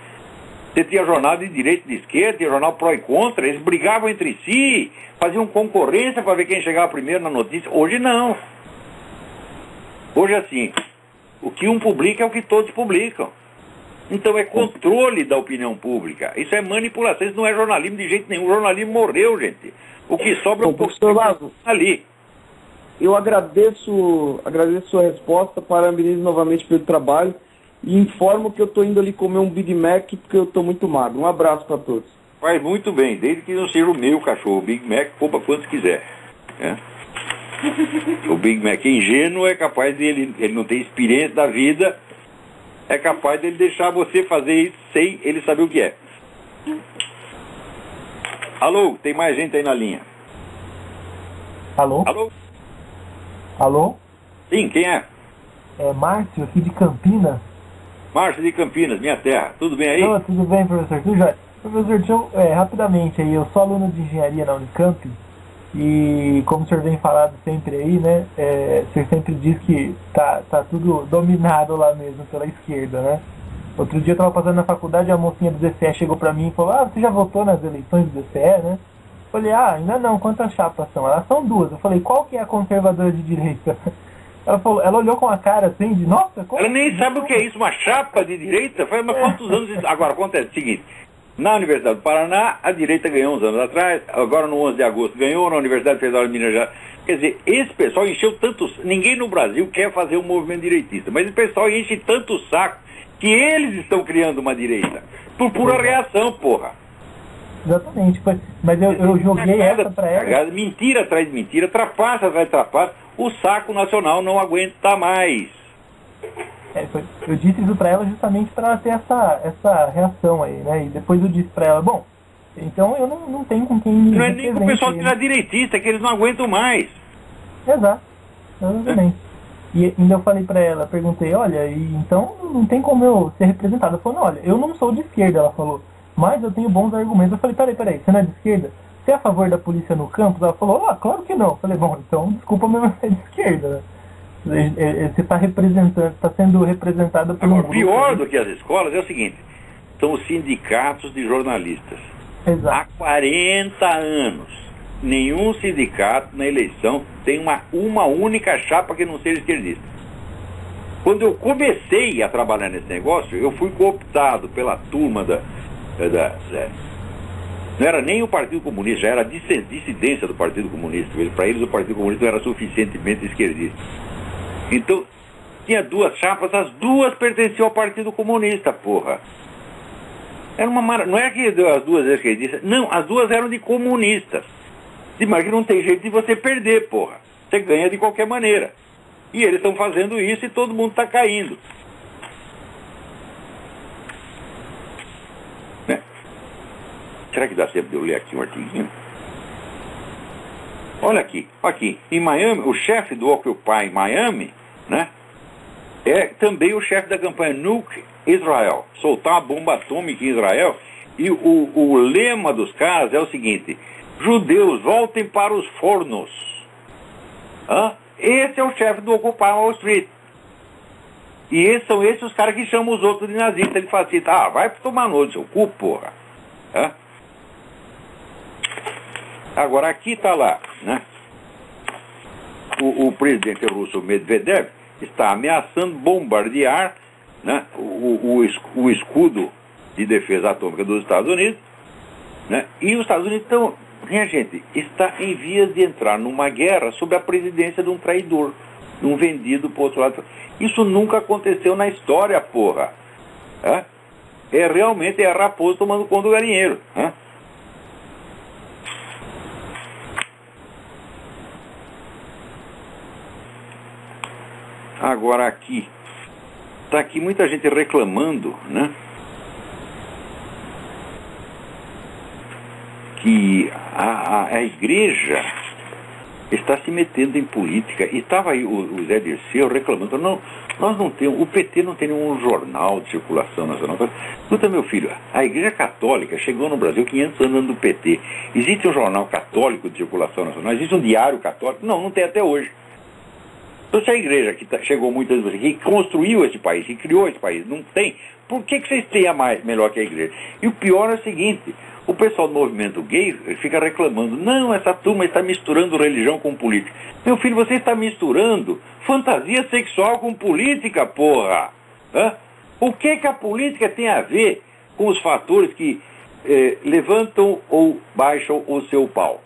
Você tinha jornal de direita e de esquerda, tinha jornal pró e contra, eles brigavam entre si, faziam concorrência para ver quem chegava primeiro na notícia. Hoje não. Hoje assim, o que um publica é o que todos publicam. Então é controle da opinião pública. Isso é manipulação, isso não é jornalismo de jeito nenhum. O jornalismo morreu, gente. O que sobra é um pouco ali. Eu agradeço sua resposta, parabenizo novamente pelo trabalho e informo que eu estou indo ali comer um Big Mac porque eu estou muito magro. Um abraço para todos. Faz muito bem, desde que não seja o meu cachorro. O Big Mac, poupa quantos quiser. Né? O Big Mac ingênuo é capaz de ele não ter experiência da vida, é capaz de ele deixar você fazer isso sem ele saber o que é. Alô, tem mais gente aí na linha. Alô? Alô? Alô? Sim, quem é? É Márcio, aqui de Campinas. Márcio de Campinas, minha terra. Tudo bem aí? Oh, tudo bem, professor? Tudo jóia. Professor, deixa eu, rapidamente aí, eu sou aluno de engenharia na Unicamp e como o senhor vem falado sempre aí, né, o senhor sempre diz que tá tudo dominado lá mesmo pela esquerda, né? Outro dia eu estava passando na faculdade, a mocinha do DCE chegou para mim e falou: você já votou nas eleições do DCE, né? Eu falei: ainda não, quantas chapas são? Elas são duas. Eu falei: qual que é a conservadora de direita? Ela olhou com a cara assim de, nossa, como... Ela nem sabe o que é isso, uma chapa de direita? Faz mas quantos anos isso? Agora, acontece o seguinte, na Universidade do Paraná, a direita ganhou uns anos atrás, agora no 11 de agosto ganhou, na Universidade Federal de Minas Gerais. Quer dizer, esse pessoal encheu tantos... Ninguém no Brasil quer fazer um movimento direitista, mas esse pessoal enche tanto saco que eles estão criando uma direita. Por pura reação, porra. Exatamente, mas eu joguei essa pra ela. Mentira atrás de mentira, trapaça atrás de trapaça, o saco nacional não aguenta mais. Eu disse isso pra ela justamente para ela ter essa reação aí, né? E depois eu disse pra ela: bom, então eu não tenho com quem me Não é nem com o pessoal que é direitista, que eles não aguentam mais. Exato, exatamente. E ainda eu falei pra ela, perguntei: olha, então não tem como eu ser representado. Ela falou: não, olha, eu não sou de esquerda, ela falou, mas eu tenho bons argumentos. Eu falei: peraí, você não é de esquerda? Você é a favor da polícia no campus? Ela falou: claro que não. Eu falei: bom, então desculpa, mas você é de esquerda, né? Você está sendo representado por um grupo. Pior do que as escolas é o seguinte: são os sindicatos de jornalistas. Exato. Há 40 anos, nenhum sindicato na eleição tem uma única chapa que não seja esquerdista. Quando eu comecei a trabalhar nesse negócio, eu fui cooptado pela turma não era nem o Partido Comunista, já era a dissidência do Partido Comunista. Para eles o Partido Comunista não era suficientemente esquerdista. Então, tinha duas chapas, as duas pertenciam ao Partido Comunista, porra. Era não é que as duas eram esquerdistas, não, as duas eram de comunistas. Mas que não tem jeito de você perder, porra. Você ganha de qualquer maneira. E eles estão fazendo isso e todo mundo está caindo. Será que dá tempo de eu ler aqui um artiguinho? Olha aqui, aqui, em Miami, o chefe do Occupy Miami, né, é também o chefe da campanha Nuke Israel, soltar uma bomba atômica em Israel, e o lema dos caras é o seguinte: judeus, voltem para os fornos. Esse é o chefe do Occupy Wall Street. E são esses os caras que chamam os outros de nazistas, de fascista. Vai tomar no seu cu, porra. Agora, aqui está lá, né? O presidente russo Medvedev está ameaçando bombardear, né, o escudo de defesa atômica dos Estados Unidos, né? E os Estados Unidos estão, minha gente, está em vias de entrar numa guerra sob a presidência de um traidor, de um vendido para o outro lado. Isso nunca aconteceu na história, porra. Realmente a raposa tomando conta do galinheiro. Agora aqui, está aqui muita gente reclamando, né, que a igreja está se metendo em política. E estava aí o Zé Dirceu reclamando: não, nós não temos, o PT não tem nenhum jornal de circulação nacional. Escuta, meu filho, a igreja católica chegou no Brasil 500 anos antes do PT. Existe um jornal católico de circulação nacional? Existe um diário católico? Não tem até hoje. Então, se a igreja que chegou muitas vezes, que construiu esse país, que criou esse país, não tem, por que vocês têm a mais melhor que a igreja? E o pior é o seguinte: o pessoal do movimento gay fica reclamando: não, essa turma está misturando religião com política. Meu filho, você está misturando fantasia sexual com política, porra! O que a política tem a ver com os fatores que levantam ou baixam o seu pau?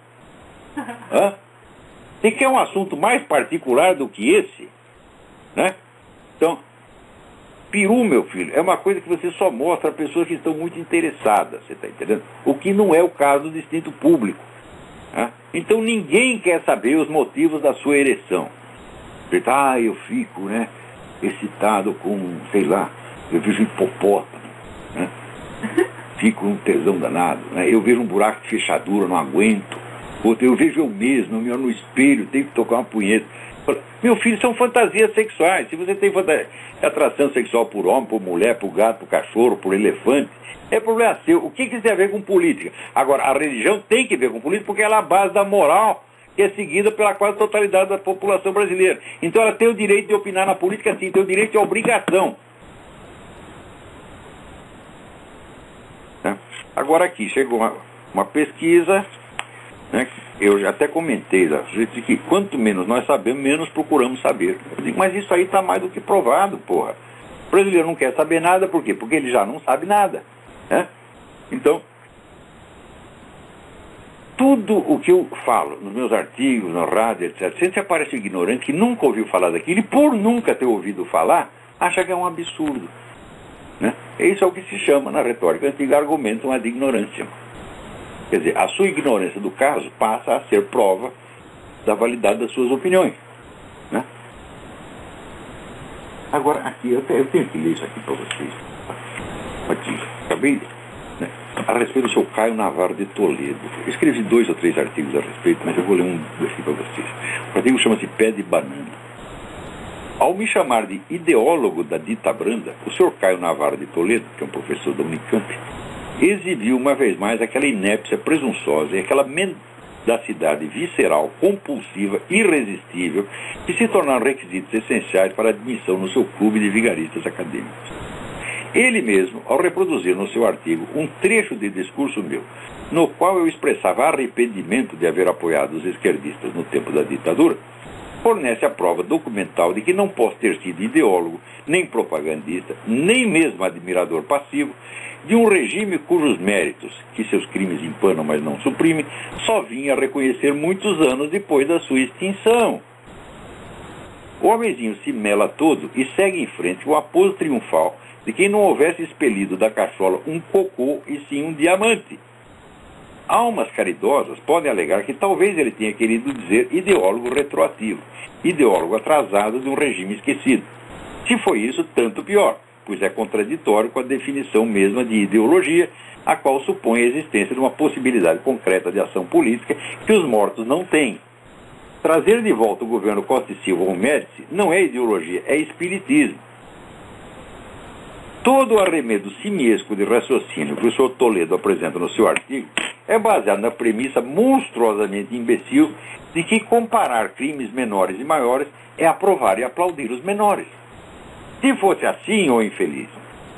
Tem que é um assunto mais particular do que esse, né? Então, peru, meu filho, é uma coisa que você só mostra a pessoas que estão muito interessadas, você está entendendo? O que não é o caso do distinto público. Então ninguém quer saber os motivos da sua ereção. Você tá, eu fico, né, excitado com, sei lá, eu vejo hipopótamo, né? Fico um tesão danado, né? Eu vejo um buraco de fechadura, não aguento. Eu vejo eu mesmo, eu me olho no espelho, tenho que tocar uma punheta. Meu filho, são fantasias sexuais. Se você tem atração sexual por homem, por mulher, por gato, por cachorro, por elefante, é problema seu. O que isso tem a ver com política? Agora, a religião tem que ver com política porque ela é a base da moral que é seguida pela quase totalidade da população brasileira. Então ela tem o direito de opinar na política, sim, tem o direito e a obrigação. Agora aqui, chegou uma pesquisa, né, eu já até comentei, de que quanto menos nós sabemos, menos procuramos saber. Eu digo, mas isso aí está mais do que provado, porra. O brasileiro não quer saber nada, por quê? Porque ele já não sabe nada, né? Então, tudo o que eu falo nos meus artigos, no rádio, etc., sempre aparece um ignorante que nunca ouviu falar daquilo e por nunca ter ouvido falar, acha que é um absurdo, né? Isso é o que se chama na retórica antiga argumentum ad ignorância. Quer dizer, a sua ignorância do caso passa a ser prova da validade das suas opiniões, né? Agora, aqui, eu tenho que ler isso aqui para vocês. Aqui, acabei, né, a respeito do seu Caio Navarro de Toledo. Eu escrevi 2 ou 3 artigos a respeito, mas eu vou ler um aqui para vocês. O artigo chama-se Pé de Banana. Ao me chamar de ideólogo da dita branda, o senhor Caio Navarro de Toledo, que é um professor da Unicamp, exibiu uma vez mais aquela inépcia presunçosa e aquela mendacidade visceral, compulsiva, irresistível, que se tornaram requisitos essenciais para a admissão no seu clube de vigaristas acadêmicos. Ele mesmo, ao reproduzir no seu artigo um trecho de discurso meu, no qual eu expressava arrependimento de haver apoiado os esquerdistas no tempo da ditadura, fornece a prova documental de que não posso ter sido ideólogo, nem propagandista, nem mesmo admirador passivo de um regime cujos méritos, que seus crimes empanam mas não suprimem, só vim a reconhecer muitos anos depois da sua extinção. O homenzinho se mela todo e segue em frente com a pose triunfal de quem não houvesse expelido da cachola um cocô e sim um diamante. Almas caridosas podem alegar que talvez ele tenha querido dizer ideólogo retroativo, ideólogo atrasado de um regime esquecido. Se foi isso, tanto pior. pois é contraditório com a definição mesma de ideologia, a qual supõe a existência de uma possibilidade concreta de ação política que os mortos não têm. Trazer de volta o governo Costa e Silva ou Médici não é ideologia, é espiritismo. Todo o arremedo simiesco de raciocínio que o Sr. Toledo apresenta no seu artigo é baseado na premissa monstruosamente imbecil de que comparar crimes menores e maiores é aprovar e aplaudir os menores. Se fosse assim, ô infeliz,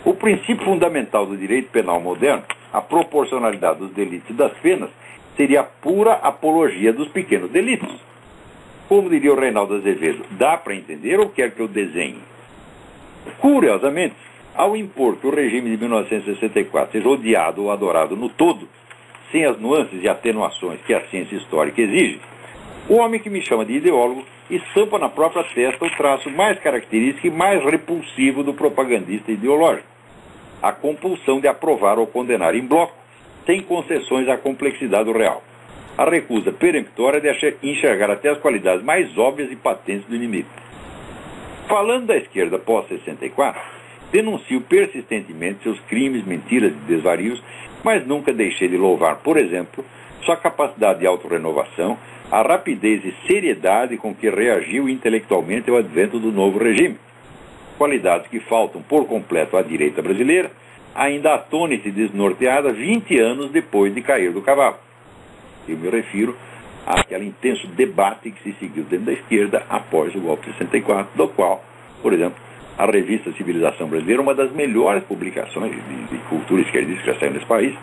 o princípio fundamental do direito penal moderno, a proporcionalidade dos delitos e das penas, seria a pura apologia dos pequenos delitos. Como diria o Reinaldo Azevedo, dá para entender ou quer que eu desenhe? Curiosamente, ao impor que o regime de 1964 seja odiado ou adorado no todo, sem as nuances e atenuações que a ciência histórica exige, o homem que me chama de ideólogo estampa na própria testa o traço mais característico e mais repulsivo do propagandista ideológico: a compulsão de aprovar ou condenar em bloco, sem concessões à complexidade do real. A recusa peremptória de enxergar até as qualidades mais óbvias e patentes do inimigo. Falando da esquerda pós-64, denuncio persistentemente seus crimes, mentiras e desvarios, mas nunca deixei de louvar, por exemplo, sua capacidade de autorrenovação, a rapidez e seriedade com que reagiu intelectualmente ao advento do novo regime. Qualidades que faltam por completo à direita brasileira, ainda atônita e desnorteada 20 anos depois de cair do cavalo. Eu me refiro àquele intenso debate que se seguiu dentro da esquerda após o golpe de 64, do qual, por exemplo, a revista Civilização Brasileira, uma das melhores publicações de cultura esquerdista que já saiu nesse país,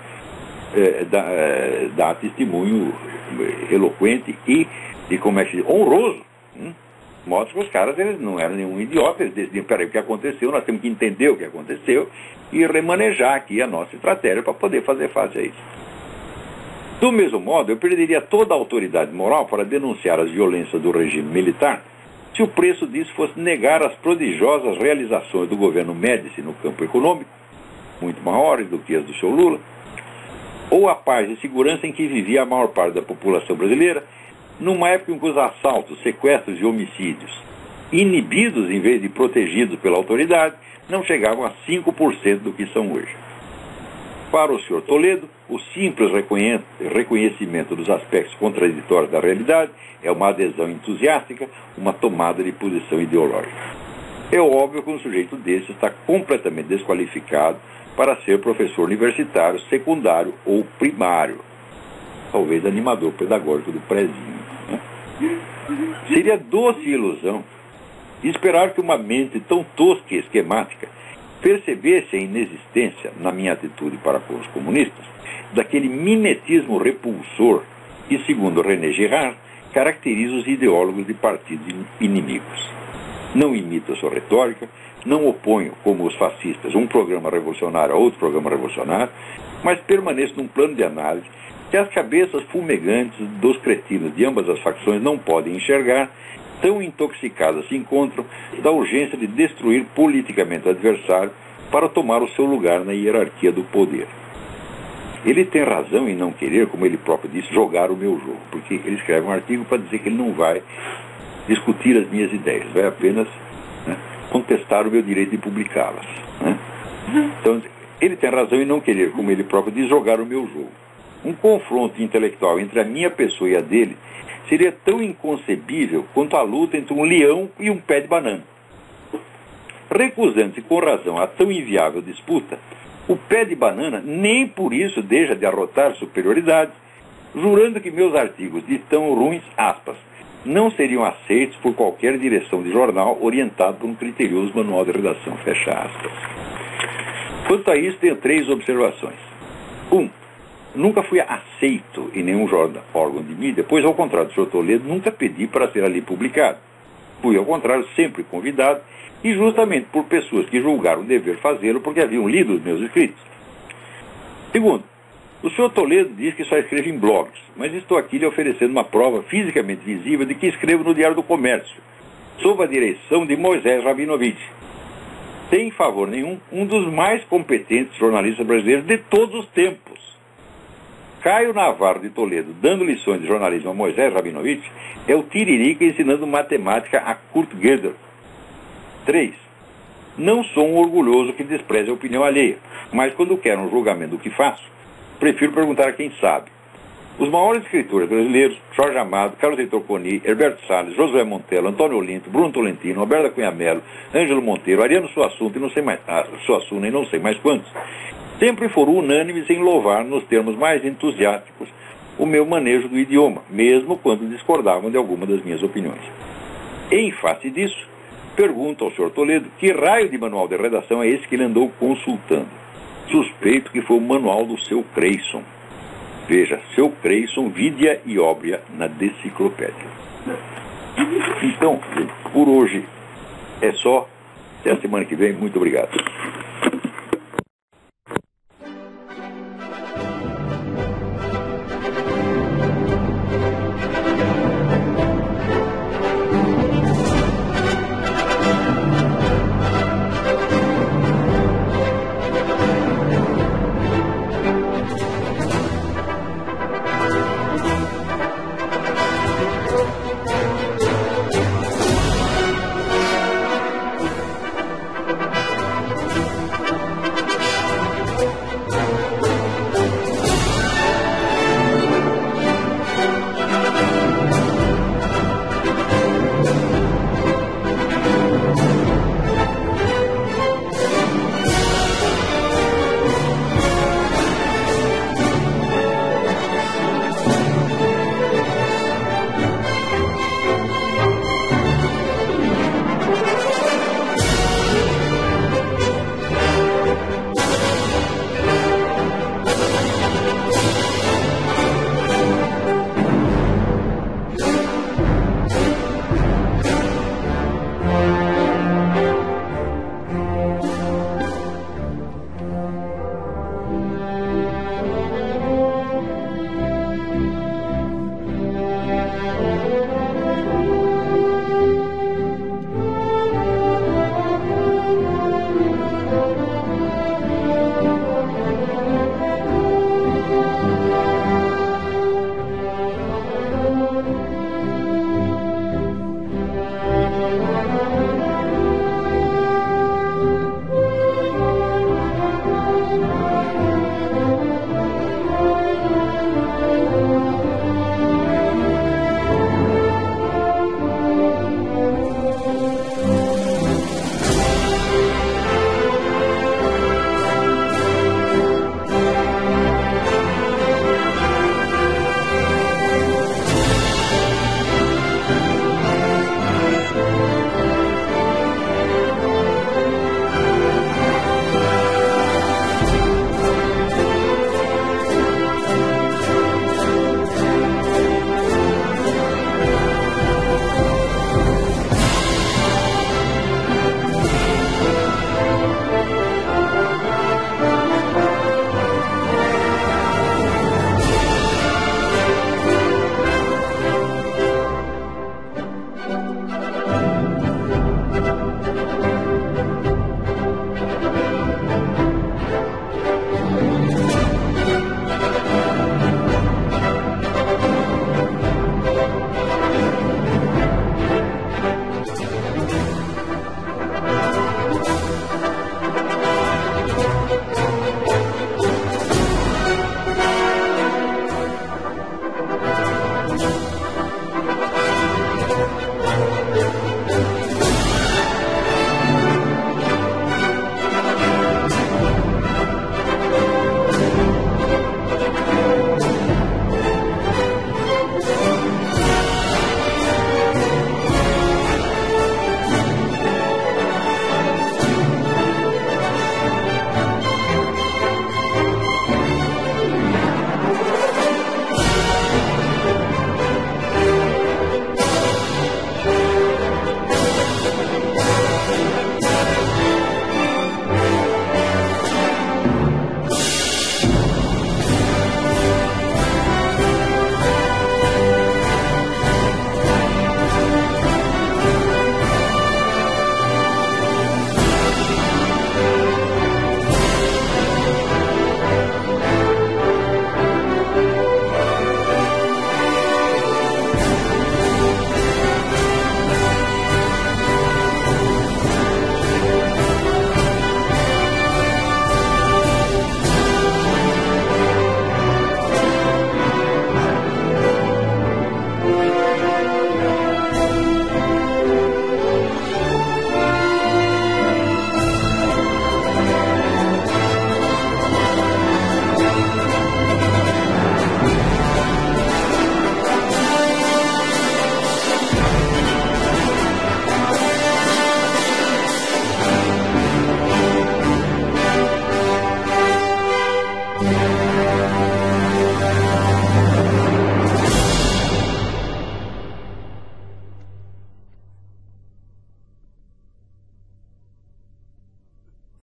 dá testemunho eloquente e como é que se diz, honroso. De modo que os caras eles não eram nenhum idiota, eles decidiram, peraí, o que aconteceu, nós temos que entender o que aconteceu e remanejar aqui a nossa estratégia para poder fazer face a isso. Do mesmo modo, eu perderia toda a autoridade moral para denunciar as violências do regime militar se o preço disso fosse negar as prodigiosas realizações do governo Médici no campo econômico, muito maiores do que as do seu Lula, ou a paz e segurança em que vivia a maior parte da população brasileira, numa época em que os assaltos, sequestros e homicídios, inibidos em vez de protegidos pela autoridade, não chegavam a 5% do que são hoje. Para o Sr. Toledo, o simples reconhecimento dos aspectos contraditórios da realidade é uma adesão entusiástica, uma tomada de posição ideológica. É óbvio que um sujeito desse está completamente desqualificado para ser professor universitário, secundário ou primário, talvez animador pedagógico do prézinho. Seria doce ilusão esperar que uma mente tão tosca e esquemática percebesse a inexistência, na minha atitude para com os comunistas, daquele mimetismo repulsor que, segundo René Girard, caracteriza os ideólogos de partidos inimigos. Não imito a sua retórica, não oponho, como os fascistas, um programa revolucionário a outro programa revolucionário, mas permaneço num plano de análise que as cabeças fumegantes dos cretinos de ambas as facções não podem enxergar, tão intoxicadas se encontram da urgência de destruir politicamente o adversário para tomar o seu lugar na hierarquia do poder. Ele tem razão em não querer, como ele próprio disse, jogar o meu jogo, porque ele escreve um artigo para dizer que ele não vai discutir as minhas ideias, vai apenas contestar o meu direito de publicá-las. Então, ele tem razão em não querer, como ele próprio diz, jogar o meu jogo. Um confronto intelectual entre a minha pessoa e a dele seria tão inconcebível quanto a luta entre um leão e um pé de banana. Recusando-se com razão a tão inviável disputa, o pé de banana nem por isso deixa de arrotar superioridades, jurando que meus artigos de tão ruins, aspas, não seriam aceitos por qualquer direção de jornal orientado por um criterioso manual de redação, fecha aspas. Quanto a isso, tenho 3 observações. 1. Nunca fui aceito em nenhum órgão de mídia, pois, ao contrário do Sr. Toledo, nunca pedi para ser ali publicado. Fui, ao contrário, sempre convidado, e justamente por pessoas que julgaram dever fazê-lo porque haviam lido os meus escritos. 2. O Sr. Toledo diz que só escreve em blogs, mas estou aqui lhe oferecendo uma prova fisicamente visível de que escrevo no Diário do Comércio, sob a direção de Moisés Rabinovich. Sem favor nenhum, um dos mais competentes jornalistas brasileiros de todos os tempos. Caio Navarro de Toledo, dando lições de jornalismo a Moisés Rabinovich, é o Tiririca ensinando matemática a Kurt Gödel. 3. Não sou um orgulhoso que despreze a opinião alheia, mas quando quero um julgamento do que faço, prefiro perguntar a quem sabe. Os maiores escritores brasileiros, Jorge Amado, Carlos Heitor Coni, Herberto Salles, Josué Montello, Antônio Olinto, Bruno Tolentino, Roberto Cunha Mello, Ângelo Monteiro, Ariano Suassuna e não sei mais quantos, sempre foram unânimes em louvar, nos termos mais entusiásticos, o meu manejo do idioma, mesmo quando discordavam de alguma das minhas opiniões. Em face disso, pergunto ao Sr. Toledo que raio de manual de redação é esse que ele andou consultando. Suspeito que foi o manual do seu Creyson. Veja, seu Creyson, Vidia e Óbria na Deciclopédia. Então, por hoje é só. Até a semana que vem. Muito obrigado.